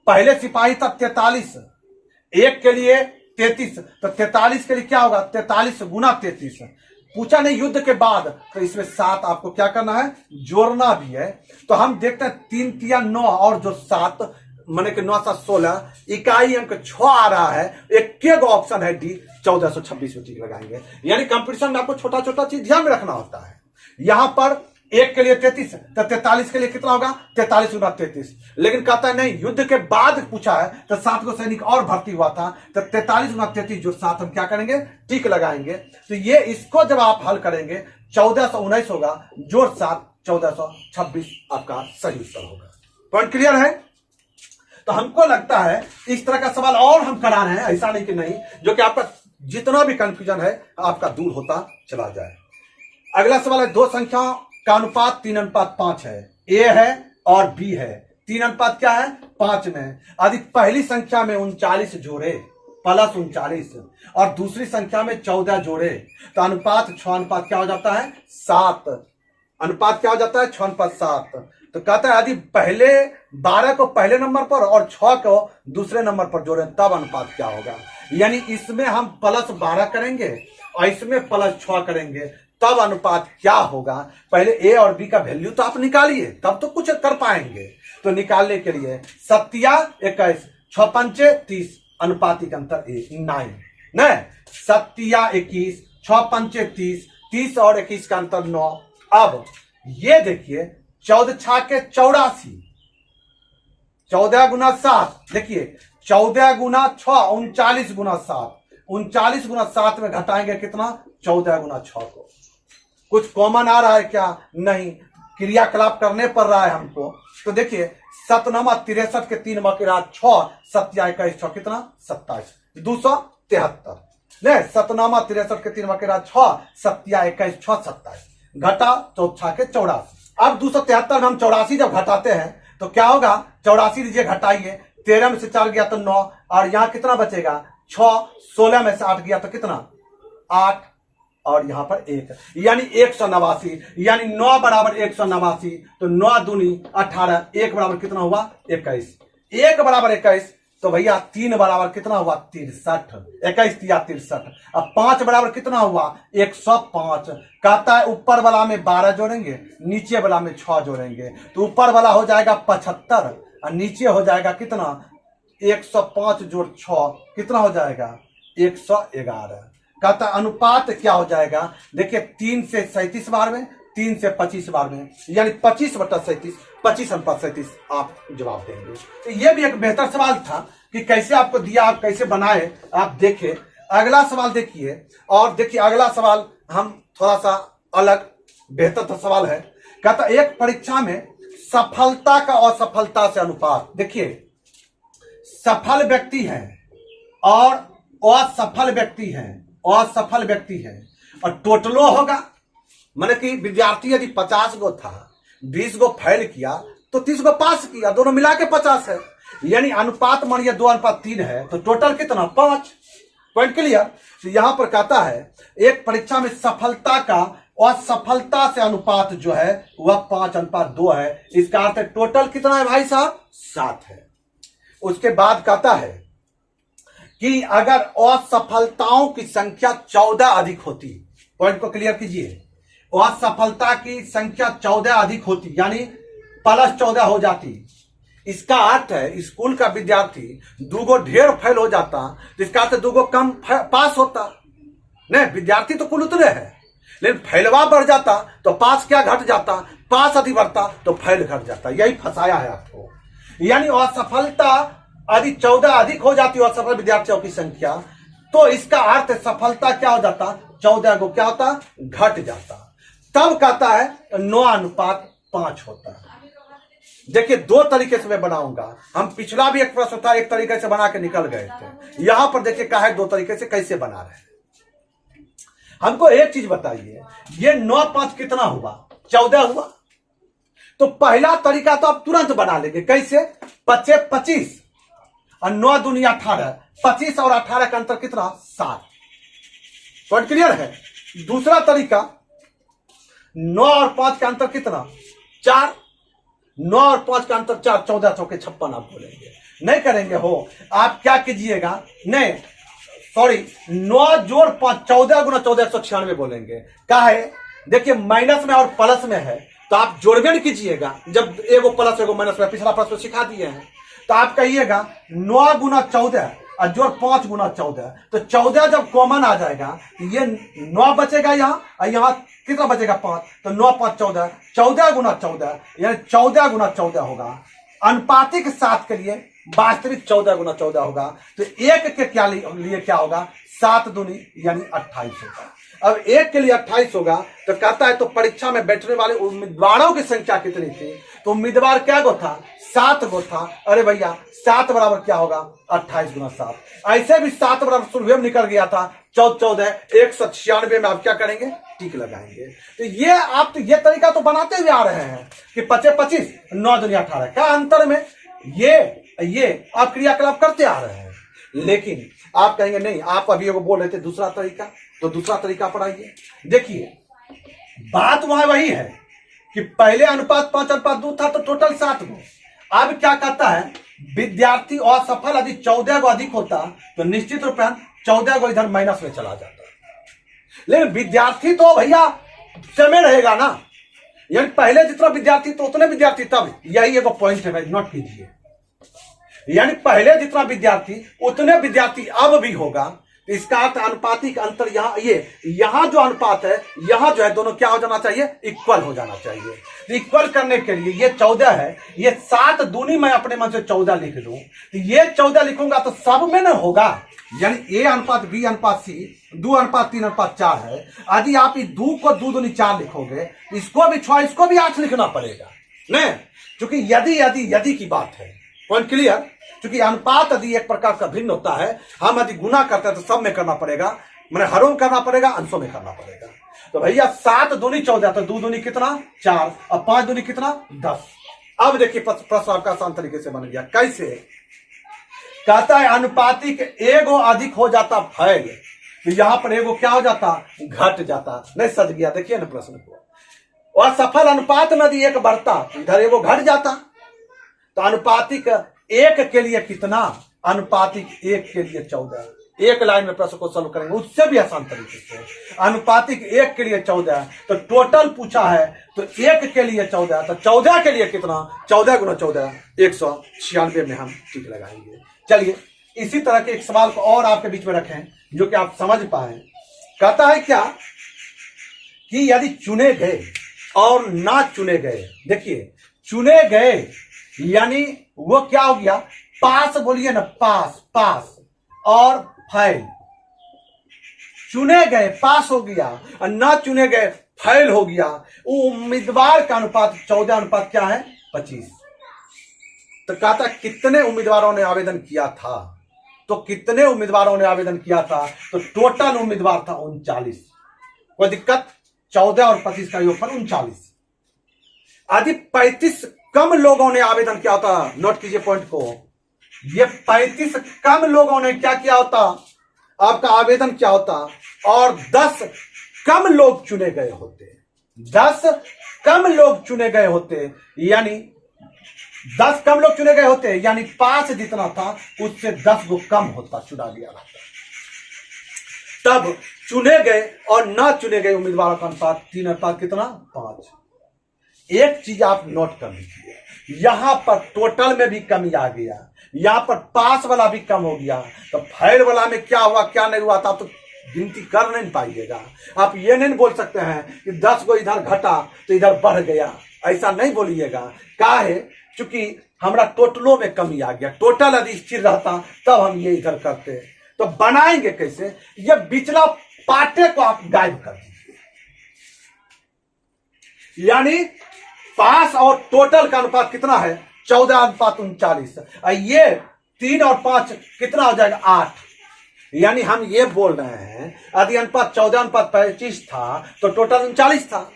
पहले सिपाही था 43, 1 के लिए 33, तो 43 के लिए क्या होगा, 43 गुना 33। पूछा नहीं युद्ध के बाद, तो इसमें 7 आपको क्या करना है, जोड़ना भी है। तो हम देखते हैं 3 3 9 और जो 7 माने कि 9 7 16, इकाई अंक 6 आ रहा है। एक ऑप्शन है डी, 1426 में टिक लगाएंगे। यानी कंपटीशन में आपको छोटा छोटा चीज ध्यान में रखना होता है। यहां पर 1 के लिए 33, तो 43 के लिए कितना होगा, 43 गुना 33। लेकिन कहता है नहीं, युद्ध के बाद पूछा है तो 7 को सैनिक और भर्ती हुआ था, तो 43 गुना 33 जो 7 हम क्या करेंगे, टिक लगाएंगे। तो ये इसको जब आप हल करेंगे 1419 होगा, जोड़ 7 1426 आपका सही उत्तर होगा। पॉइंट क्लियर है। तो हमको लगता है इस तरह का सवाल और हम करा रहे हैं, ऐसा नहीं कि नहीं, जो कि आपका जितना भी कंफ्यूजन है आपका दूर होता चला जाए। अगला सवाल है, 2 संख्याओं का अनुपात 3:5 है, ए है और बी है। 3 क्या है, 5 में। यदि पहली संख्या में 39 जोड़े +39 और दूसरी संख्या में 14 जोड़े, तो अनुपात 6 क्या हो जाता है, 7। अनुपात क्या हो जाता है, 6:7। तो कहता है यदि पहले 12 को पहले नंबर पर और 6 को दूसरे नंबर पर जोड़े तब अनुपात क्या होगा। यानी इसमें हम +12 करेंगे और इसमें +6 करेंगे, तब अनुपात क्या होगा। पहले ए और बी का वैल्यू तो आप निकालिए, तब तो कुछ कर पाएंगे। तो निकालने के लिए 7 21, 6 5 30, अनुपातिक अंतर 9 न, 7 21, 6 5 30, 30 और 21 का अंतर 9। अब ये देखिए 14 6 84, 14 गुना 7, देखिए 14 गुना 6 39 गुना 7, 39 गुना 7 में घटाएंगे कितना, 14 गुना 6 को। कुछ कॉमन आ रहा है क्या, नहीं, क्रियाकलाप करने पड़ रहा है हमको। तो देखिए 7 9 63 के 3 के रात 6, 7 21 6 कितना, 27, 273 ले, 7 9 63 के 3 के रात 6, 7 21 6 27, घटा 4 के 84। अब 273 में हम 84 जब घटाते हैं तो क्या होगा, 84 लीजिए घटाइए, 13 में से 4 गया तो 9 और यहां कितना बचेगा 6, 16 में से 8 गया तो कितना 8 और यहां पर 1, यानी 189, यानी 9 बराबर 189। तो 9 दूनी 18, 1 बराबर कितना हुआ 21, 1 बराबर 21, तो भैया 3 बराबर कितना हुआ 63, 21 तिया 63। अब 5 बराबर कितना हुआ 105। कहता है ऊपर वाला में 12 जोड़ेंगे, नीचे वाला में 6 जोड़ेंगे, तो ऊपर वाला हो जाएगा 75 और नीचे हो जाएगा कितना 105 जोड़ 6 कितना हो जाएगा 111। कहता है अनुपात क्या हो जाएगा, देखिए 3 से 37 बार में, 3 से 25 बार में, यानी 25/37, 25:37 आप जवाब देंगे। तो ये भी एक बेहतर सवाल था कि कैसे आपको दिया, आप कैसे बनाए, आप देखें। अगला सवाल देखिए, और देखिए अगला सवाल हम थोड़ा सा अलग बेहतर सवाल है। कहता एक परीक्षा में सफलता का असफलता से अनुपात, देखिए सफल व्यक्ति है और असफल व्यक्ति है, असफल व्यक्ति है, और टोटलो होगा, माने कि विद्यार्थी यदि 50 गो था, 20 गो फेल किया तो 30 गो पास किया, दोनों मिला के 50 है, यानी अनुपात मानिए 2:3 है, तो टोटल कितना 5। Point clear. तो यहां पर कहता है एक परीक्षा में सफलता का असफलता से अनुपात जो है वह 5:2 है। इसका अर्थ है टोटल कितना है भाई साहब 7 है। उसके बाद कहता है कि अगर असफलताओं की संख्या 14 अधिक होती, पॉइंट को क्लियर कीजिए, असफलता की संख्या 14 अधिक होती यानी +14 हो जाती, इसका अर्थ है स्कूल का विद्यार्थी 2 गो ढेर फेल हो जाता, तो इसका अर्थ 2 गो कम पास होता। नहीं, विद्यार्थी तो कुल उतरे है, लेकिन फैलवा बढ़ जाता तो पास क्या घट जाता, पास अधिक बढ़ता तो फैल घट जाता। यही फंसाया है आपको, यानी असफलता यदि 14 अधिक हो जाती असफल विद्यार्थियों की संख्या, तो इसका अर्थ सफलता क्या हो जाता 14 को क्या होता घट जाता। तब कहता है 9:5 होता है। देखिए 2 तरीके से मैं बनाऊंगा, हम पिछला भी एक प्रश्न था एक तरीके से बना के निकल गए थे, यहां पर देखिए कहा है 2 तरीके से कैसे बना रहे हैं। हमको एक चीज बताइए, ये 9:5 कितना हुआ 14 हुआ, तो पहला तरीका तो आप तुरंत बना लेंगे, कैसे 25 और 9 दूनी 18, 25 और 18 का अंतर कितना 7। पॉइंट क्लियर है। दूसरा तरीका 9 और 5 का अंतर कितना 4, 9 और 5 का अंतर 4, 14 चौके 56 आप बोलेंगे, नहीं करेंगे हो। आप क्या कीजिएगा, नहीं सॉरी 9 जोड़ 5 14 गुना 14 196 बोलेंगे। क्या है देखिए माइनस में और प्लस में है तो आप जोड़बे नहीं कीजिएगा, जब एगो प्लस एगो माइनस में, पिछला प्रश्न सिखा दिए हैं। तो आप कहिएगा 9 गुना 14 और जोड़ 5 गुना 14, तो 14 जब कॉमन आ जाएगा तो ये 9 बचेगा यहाँ, और यहाँ कितना बचेगा 5, तो 9 5 14, 14 गुना 14 यानी 14 गुना 14 होगा। अनुपातिक 7 के लिए वास्तविक 14 गुना 14 होगा, तो 1 के क्या लिए क्या होगा 7 दूनी यानी 28 होगा। अब 1 के लिए 28 होगा, तो कहता है तो परीक्षा में बैठने वाले उम्मीदवारों की संख्या कितनी थी, तो उम्मीदवार क्या गो था 7 गो था। अरे भैया 7 बराबर क्या होगा 28 गुना 7, ऐसे भी 7 बराबर शुरू में निकल गया था 14 196 में आप क्या करेंगे टिक लगाएंगे। तो ये आप तो ये तरीका तो बनाते हुए आ रहे हैं कि 25 9 दूनी 18 का अंतर में ये आप क्रियाकलाप करते आ रहे हैं, लेकिन आप कहेंगे नहीं आप अभी वो बोल रहे थे दूसरा तरीका, तो दूसरा तरीका पर आइए। देखिए बात वहां वही है कि पहले अनुपात 5:2 था तो टोटल 7 गो। अब क्या कहता है विद्यार्थी असफल यदि 14 गो अधिक होता तो निश्चित रूप से 14 गो इधर माइनस में चला जाता, लेकिन विद्यार्थी तो भैया समय रहेगा ना, यानी पहले जितना विद्यार्थी तो उतने विद्यार्थी तब, यही एक पॉइंट है भाई नोट कीजिए, यानी पहले जितना विद्यार्थी उतने विद्यार्थी अब भी होगा। तो इसका अर्थ अनुपातिक अंतर यहां जो अनुपात है यहां जो है दोनों क्या हो जाना चाहिए इक्वल हो जाना चाहिए। तो इक्वल करने के लिए ये 14 है, ये 7 दूनी मैं अपने मन से 14 लिख लूं, तो ये 14 लिखूंगा तो सब में ना होगा, यानी A:B:C 2:3:4 है। यदि आप इस 2 को 2 दूनी 4 लिखोगे, इसको भी 6 इसको भी 8 लिखना पड़ेगा नहीं, क्योंकि यदि की बात है। Point clear. क्योंकि अनुपात यदि एक प्रकार का भिन्न होता है, हम यदि गुना करते हैं तो सब में करना पड़ेगा, मैंने हरों में करना पड़ेगा अंशों में करना पड़ेगा। तो भैया 7 दूनी 14, तो 2 दूनी कितना 4 और 5 दूनी कितना 10। अब देखिए प्रश्न आपका आसान तरीके से बन गया, कैसे कहता है अनुपातिक एगो अधिक हो जाता फैल, तो यहां पर एगो क्या हो जाता घट जाता, नहीं सज गया। देखिए ना प्रश्न को, और सफल अनुपात में यदि 1 बढ़ता इधर एगो घट जाता, तो अनुपातिक 1 के लिए कितना अनुपातिक 1 के लिए 14, एक लाइन में प्रश्न को सॉल्व करेंगे उससे भी आसान तरीके से। अनुपातिक 1 के लिए 14, तो टोटल पूछा है तो 1 के लिए 14, तो 14 के लिए कितना, 14 गुना 14 196 में हम टिक लगाएंगे। चलिए इसी तरह के एक सवाल को और आपके बीच में रखें जो कि आप समझ पाए। कहता है क्या कि यदि चुने गए और ना चुने गए, देखिए चुने गए यानी वो क्या हो गया, पास बोलिए ना, पास, पास और फेल। चुने गए पास हो गया और ना चुने गए फेल हो गया। वो उम्मीदवार का अनुपात 14 अनुपात क्या है, 25। तो कहता कितने उम्मीदवारों ने आवेदन किया था, तो कितने उम्मीदवारों ने आवेदन किया था, तो टोटल उम्मीदवार था 39। कोई दिक्कत, 14 और 25 का योगफल 39। यदि 35 कम लोगों ने आवेदन किया होता, नोट कीजिए पॉइंट को, ये 35 कम लोगों ने क्या किया होता, आपका आवेदन क्या होता, और 10 कम लोग चुने गए होते, 10 कम लोग चुने गए होते, यानी 10 कम लोग चुने गए होते, यानी 5 जितना था उससे 10 गो कम होता, चुना गया रहता। तब चुने गए और ना चुने गए उम्मीदवारों का अनुपात 3 अनुपात कितना, 5। एक चीज आप नोट कर लीजिए, यहां पर टोटल में भी कमी आ गया, यहां पर पास वाला भी कम हो गया, तो फेल वाला में क्या हुआ क्या नहीं हुआ था, तो गिनती कर नहीं पाइएगा। आप ये नहीं बोल सकते हैं कि 10 को इधर घटा तो इधर बढ़ गया, ऐसा नहीं बोलिएगा। क्या है, चूंकि हमारा टोटलों में कमी आ गया, टोटल यदि स्थिर रहता तब हम ये इधर करते। तो बनाएंगे कैसे, ये पिछला पार्टे को आप गायब कर दीजिए, यानी पास और टोटल का अनुपात कितना है, 14 अनुपात 39। ये 3 और 5 कितना हो जाएगा, 8। यानी हम ये बोल रहे हैं यदि अनुपात 14 अनुपात 25 था तो टोटल 39 था।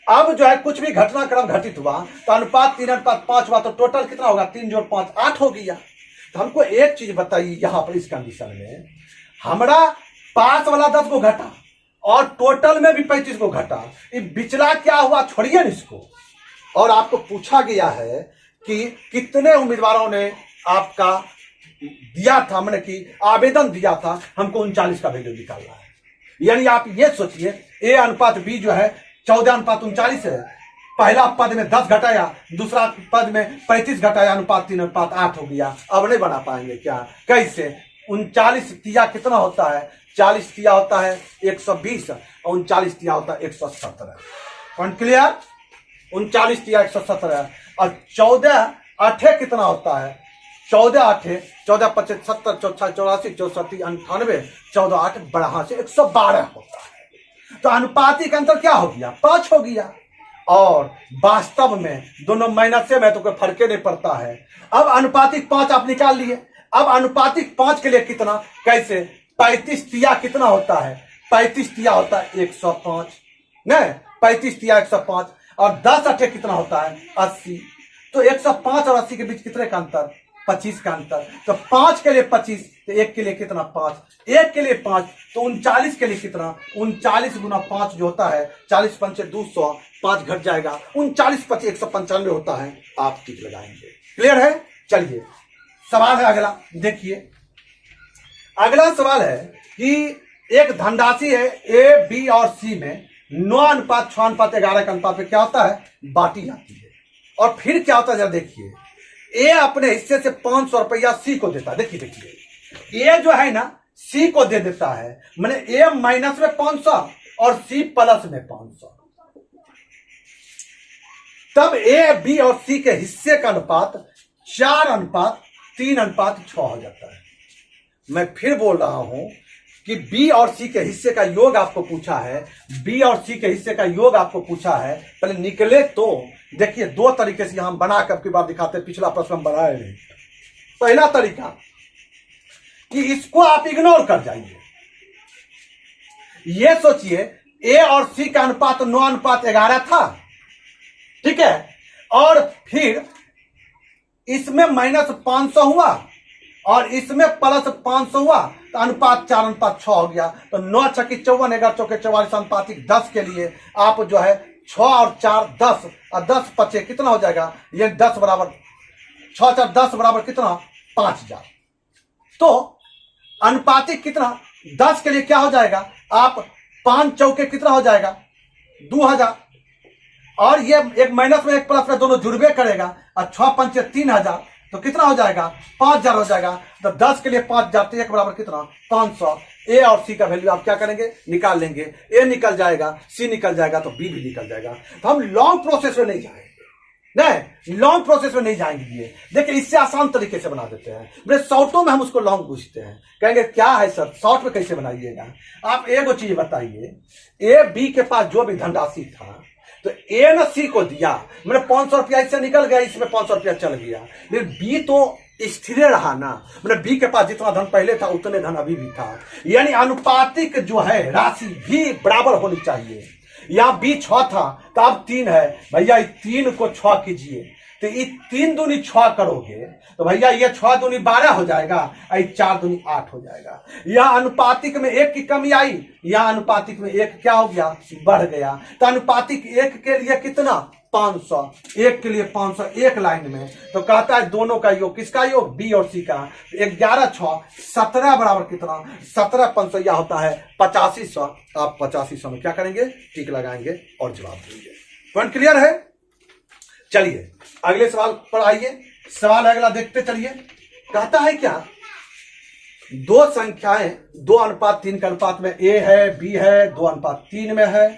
अब जो है कुछ भी घटनाक्रम घटित हुआ तो अनुपात 3 अनुपात 5 हुआ, तो टोटल कितना होगा, 3 जोड़ 5 8 हो गया। तो हमको एक चीज बताइए, यहां पर इस कंडीशन में हमारा पास वाला 10 को घटा और टोटल में भी 35 को घटा, ये पिछला क्या हुआ, छोड़िए न इसको। और आपको पूछा गया है कि कितने उम्मीदवारों ने आपका दिया था, मैंने कि आवेदन दिया था, हमको 39 का वैल्यू निकालना है। यानी आप ये सोचिए ए अनुपात बी जो है 14 अनुपात 39 है, पहला पद में 10 घटाया, दूसरा पद में 35 घटाया, अनुपात 3 अनुपात 8 हो गया। अब नहीं बना पाएंगे क्या, कैसे, 39 तिया कितना होता है, 40 तिया होता है 120 और 39 तिया होता है 117। पॉइंट क्लियर, 39 तिया 117 और 14 8 कितना होता है, 14 8 14 25 70 84 84 98 14 8 बढ़ा से 112 होता है। तो अनुपातिक अंतर क्या हो गया, 5 हो गया। और वास्तव में दोनों माइनस से में तो कोई फर्क नहीं पड़ता है। अब अनुपातिक 5 आप निकाल लिए, अब अनुपातिक 5 के लिए कितना, कैसे, 35 तिया कितना होता है, 35 तिया होता है 105, नहीं 35 तिया 105 और 10 8 कितना होता है 80। तो 105 और 80 के बीच कितने का अंतर, 25 का अंतर। तो 5 के लिए 25, तो 1 के लिए कितना 5, 1 के लिए 5, तो 39 के लिए कितना, 39 गुना 5 जो होता है 40 पंचे 200, 5 घट जाएगा, 39 25 195 होता है। आप टिक लगाएंगे, क्लियर है। चलिए सवाल है अगला, देखिए अगला सवाल है कि एक धनराशि है ए बी और सी में 9 अनुपात 6 अनुपात 11 के अनुपात में क्या होता है, बांटी जाती है। और फिर क्या होता है जरा देखिए, ए अपने हिस्से से 500 रुपया सी को देता है। देखिए देखिए ए जो है ना सी को दे देता है, मैंने ए माइनस में 500 और सी प्लस में 500। तब ए बी और सी के हिस्से का अनुपात 4 अनुपात 3 अनुपात 6 हो जाता है। मैं फिर बोल रहा हूं कि बी और सी के हिस्से का योग आपको पूछा है, बी और सी के हिस्से का योग आपको पूछा है, पहले निकले तो देखिए 2 तरीके से हम बना कर बार दिखाते हैं, पिछला प्रश्न हम बनाए नहीं। पहला तरीका कि इसको आप इग्नोर कर जाइए, ये सोचिए ए और सी का अनुपात 9 अनुपात 11 था, ठीक है, और फिर इसमें माइनस 500 हुआ और इसमें प्लस 500 हुआ, तो अनुपात 4 अनुपात 6 हो गया। तो 9 छक्की 54 11 चौके 44 अनुपातिक 10 के लिए आप जो है 6 और 4 10 और 10 पचे कितना हो जाएगा, ये 10 बराबर 6 4 10 बराबर कितना 5000। तो अनुपातिक कितना, 10 के लिए क्या हो जाएगा, आप 5 चौके कितना हो जाएगा 2000, और ये एक माइनस में एक प्लस में दोनों जुड़बे करेगा, और 6 पंचे 3000, तो कितना हो जाएगा 5000 हो जाएगा। तो 10 के लिए 5000 तो 1 बराबर कितना 500। ए और सी का वैल्यू आप क्या करेंगे, निकाल लेंगे। ए निकल जाएगा, सी निकल जाएगा, तो बी भी निकल जाएगा। तो हम लॉन्ग प्रोसेस में नहीं जाएंगे, नहीं लॉन्ग प्रोसेस में नहीं जाएंगे। ये देखिए इससे आसान तरीके से बना देते हैं, मेरे शॉर्टों में हम उसको लॉन्ग पूछते हैं, कहेंगे क्या है सर शॉर्ट में कैसे बनाइएगा। आप एक चीज बताइए, ए बी के पास जो भी धनराशि था, तो ए ने सी को दिया, मैंने 500 रुपया इससे निकल गया, इसमें 500 रुपया चल गया, लेकिन बी तो स्थिर रहा ना, मैंने बी के पास जितना धन पहले था उतने धन अभी भी था। यानी अनुपातिक जो है राशि भी बराबर होनी चाहिए। यहाँ बी 6 था तो अब 3 है, भैया 3 को 6 कीजिए, तो ये 3 दूनी 6 करोगे तो भैया ये 6 दूनी 12 हो जाएगा, 4 दूनी 8 हो जाएगा। यह अनुपातिक में 1 की कमी आई, यहाँ अनुपातिक में 1 क्या हो गया, बढ़ गया। तो अनुपातिक 1 के लिए कितना 500, 1 के लिए 500 एक लाइन में, तो कहता है दोनों का योग, किसका योग, बी और सी का। 11 6 17 बराबर कितना 17 500, यह होता है 8500। आप 8500 में क्या करेंगे, टिक लगाएंगे और जवाब देंगे। पॉइंट क्लियर है। चलिए अगले सवाल पर आइए, सवाल अगला देखते चलिए। कहता है क्या, दो संख्याएं 2:3 के अनुपात में ए है बी है, 2:3 में है।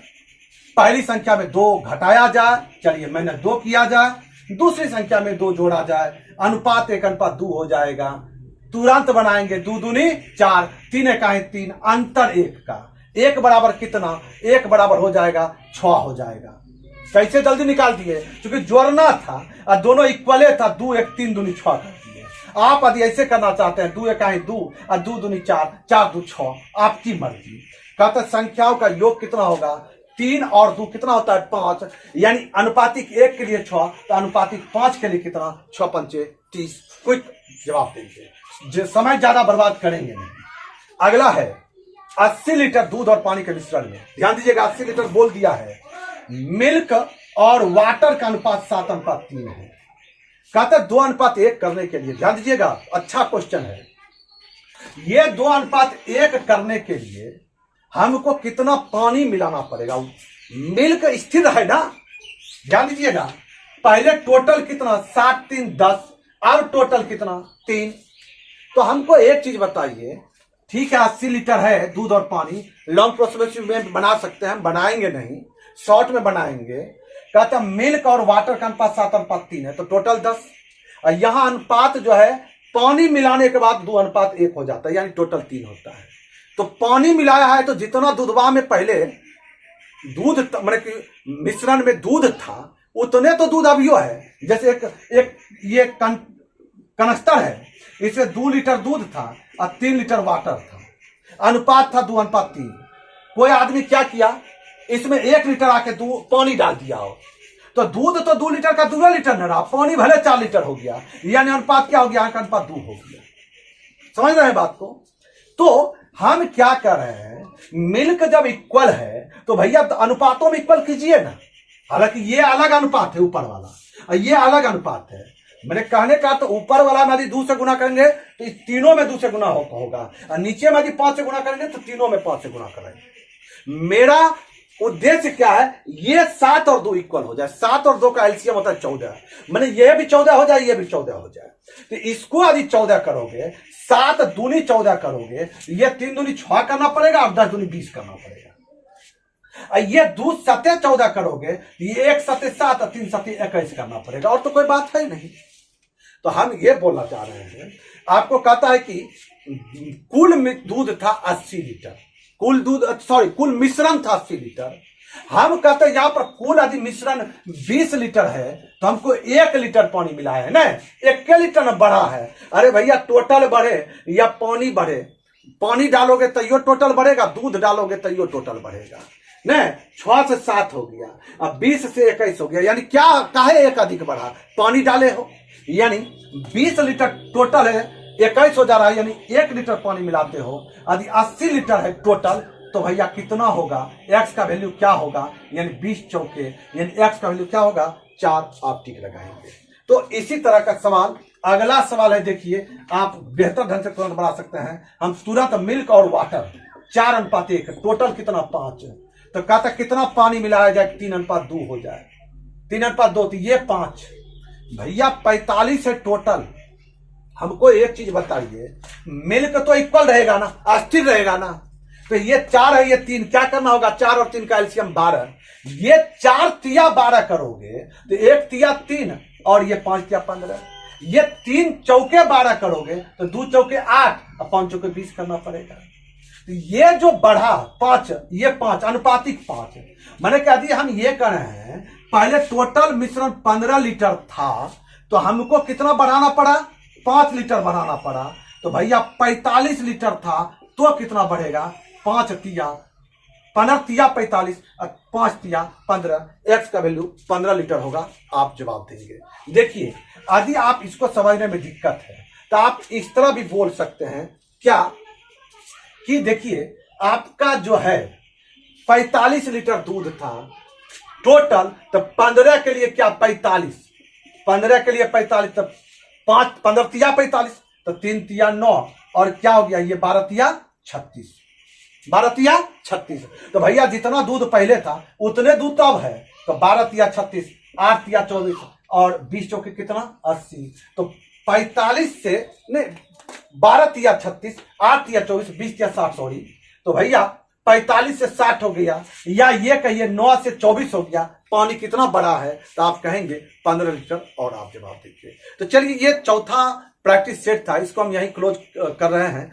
पहली संख्या में 2 घटाया जाए, चलिए मैंने 2 किया जाए, दूसरी संख्या में 2 जोड़ा जाए, अनुपात 1:2 हो जाएगा। तुरंत बनाएंगे, 2 दूनी 4, 3 एकाएं 3, अंतर 1 का। 1 बराबर कितना, 1 बराबर हो जाएगा 6 हो जाएगा। कैसे जल्दी निकाल दिए, क्योंकि जोड़ना था और दोनों इक्वले था, 2 1 3 दूनी 6 कर दिए। आप यदि ऐसे करना चाहते हैं, 2 एकाएं 2 और 2 दूनी 4, 4 2 6, आपकी मर्जी। कहते संख्याओं का योग कितना होगा, 3 और 2 कितना होता है 5, यानी अनुपातिक 1 के लिए 6, तो अनुपातिक 5 के लिए कितना 6 पंचे 30। क्विक जवाब देंगे, समय ज्यादा बर्बाद करेंगे नहीं। अगला है 80 लीटर दूध और पानी के मिश्रण में, ध्यान दीजिएगा 80 लीटर बोल दिया है, मिल्क और वाटर का अनुपात 7:3 है। कहते 2:1 करने के लिए, ध्यान दीजिएगा अच्छा क्वेश्चन है, ये 2:1 करने के लिए हमको कितना पानी मिलाना पड़ेगा। मिल्क स्थिर है ना, ध्यान दीजिएगा, पहले टोटल कितना 7 3 10, अब टोटल कितना 3। तो हमको एक चीज बताइए, ठीक है 80 लीटर है दूध और पानी, लॉन्ग प्रोसेस में बना सकते हैं, बनाएंगे नहीं, शॉर्ट में बनाएंगे। कहता मिल्क और वाटर का अनुपात 7:3 है, तो टोटल 10, और यहां अनुपात जो है पानी मिलाने के बाद 2:1 हो जाता है, यानी टोटल 3 होता है। तो पानी मिलाया है तो जितना दूधवा में पहले दूध मतलब कि मिश्रण में दूध था उतने तो दूध अभियो है। जैसे एक ये कनस्तर है, इसमें 2 लीटर दूध था और 3 लीटर वाटर था, अनुपात था 2:3। कोई आदमी क्या किया, इसमें 1 लीटर आके पानी डाल दिया हो, तो दूध तो 2 लीटर का 2 लीटर न रहा, पानी भले 4 लीटर हो गया, यानी अनुपात क्या हो गया, अनुपात 2 हो गया। समझ रहे हैं बात को। तो हम क्या कर रहे हैं, मिल्क जब इक्वल है तो भैया अनुपातों में इक्वल कीजिए ना। हालांकि ये अलग अनुपात है ऊपर वाला, और ये अलग अनुपात है। मैंने कहने का तो ऊपर वाला में यदि 2 से गुना करेंगे तो इस तीनों में 2 से गुना होगा, और नीचे में यदि 5 से गुना करेंगे तो तीनों में 5 से गुना करेंगे। मेरा उद्देश्य क्या है, ये 7 और 2 इक्वल हो जाए। 7 और 2 का एलसीएम होता है 14, मैंने ये भी 14 हो जाए, ये भी 14 हो जाए। तो इसको यदि 14 करोगे, 7 दूनी 14 करोगे, ये 3 दूनी 6 करना पड़ेगा, और 10 दूनी 20 करना पड़ेगा। ये 2 7 14 करोगे, ये 1 7 7 और 3 7 21 करना पड़ेगा, और तो कोई बात है नहीं। तो हम ये बोलना चाह रहे हैं, आपको कहता है कि कुल दूध था 80 लीटर, कुल दूध सॉरी कुल मिश्रण था 80 लीटर। हम कहते हैं यहां पर कुल यदि मिश्रण 20 लीटर है तो हमको 1 लीटर पानी मिला है ना, 1 लीटर न बढ़ा है। अरे भैया टोटल बढ़े या पानी बढ़े, पानी डालोगे तो यो टोटल बढ़ेगा, दूध डालोगे तो यो टोटल बढ़ेगा न। 6 से 7 हो गया, अब 20 से 21 हो गया, यानी क्या काहे 1 अधिक बढ़ा, पानी डाले हो, यानी 20 लीटर टोटल है, 21 हो जा रहा है, यानी 1 लीटर पानी मिलाते हो। यदि 80 लीटर है टोटल, तो भैया कितना होगा, x का वैल्यू क्या होगा, यानी 20 चौके, यानी x का वैल्यू क्या होगा 4। आप टिक लगाएंगे। तो इसी तरह का सवाल अगला सवाल है, देखिए आप बेहतर ढंग से तुरंत बढ़ा सकते हैं। हम तुरंत मिल्क और वाटर 4:1 टोटल कितना 5 है, तो कहता कितना पानी मिलाया जाए 3:2 हो जाए, 3:2 तो ये 5 भैया 45 है टोटल। हमको एक चीज बताइए, मिल्क तो इक्वल रहेगा ना, अस्थिर रहेगा ना, तो ये 4 है ये 3, क्या करना होगा 4 और 3 का एलसीएम 12, ये 4 तिया 12 करोगे तो 1 तिया 3 और ये 5 तिया 15, ये 3 चौके 12 करोगे तो 2 चौके 8 और 5 चौके 20 करना पड़ेगा। तो ये जो बढ़ा 5, ये 5 अनुपातिक 5 है। मैंने कह दिया हम ये कर रहे हैं, पहले टोटल मिश्रण 15 लीटर था तो हमको कितना बढ़ाना पड़ा, 5 लीटर बढ़ाना पड़ा। तो भैया 45 लीटर था तो कितना बढ़ेगा, 5 तिया 15 तिया 45 और 5 तिया 15, एक्स का वैल्यू 15 लीटर होगा। आप जवाब देंगे। देखिए यदि आप इसको समझने में दिक्कत है तो आप इस तरह भी बोल सकते हैं क्या कि देखिए आपका जो है 45 लीटर दूध था टोटल, तो 15 के लिए क्या 45, 15 के लिए 45, तो 15 तिया 45 तो 3 तिया 9 और क्या हो गया ये 12 तिया 36, 12 तिया 36। तो भैया जितना दूध पहले था उतने दूध तब है, तो 12 तिया 36, 8 तिया 24 और 20 चौके कितना 80, तो 45 से नहीं 12 तिया 36, 8 तिया 24, 20 तिया 60 सॉरी, तो भैया 45 से 60 हो गया, या ये कहिए 9 से 24 हो गया। पानी कितना बड़ा है, तो आप कहेंगे 15 लीटर और आप जवाब दीजिए। तो चलिए ये चौथा प्रैक्टिस सेट था, इसको हम यहीं क्लोज कर रहे हैं।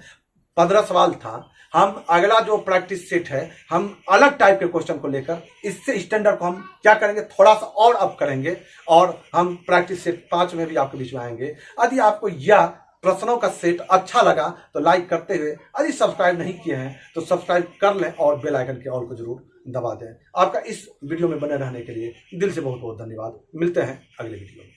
15 सवाल था। हम अगला जो प्रैक्टिस सेट है हम अलग टाइप के क्वेश्चन को लेकर इससे स्टैंडर्ड को हम क्या करेंगे, थोड़ा सा और अप करेंगे और हम प्रैक्टिस सेट 5 में भी आपके बीच में आएंगे। यदि आपको यह प्रश्नों का सेट अच्छा लगा तो लाइक करते हुए, यदि सब्सक्राइब नहीं किए हैं तो सब्सक्राइब कर लें और बेल आइकन के ऑल को जरूर दबा दें। आपका इस वीडियो में बने रहने के लिए दिल से बहुत बहुत धन्यवाद। मिलते हैं अगले वीडियो में।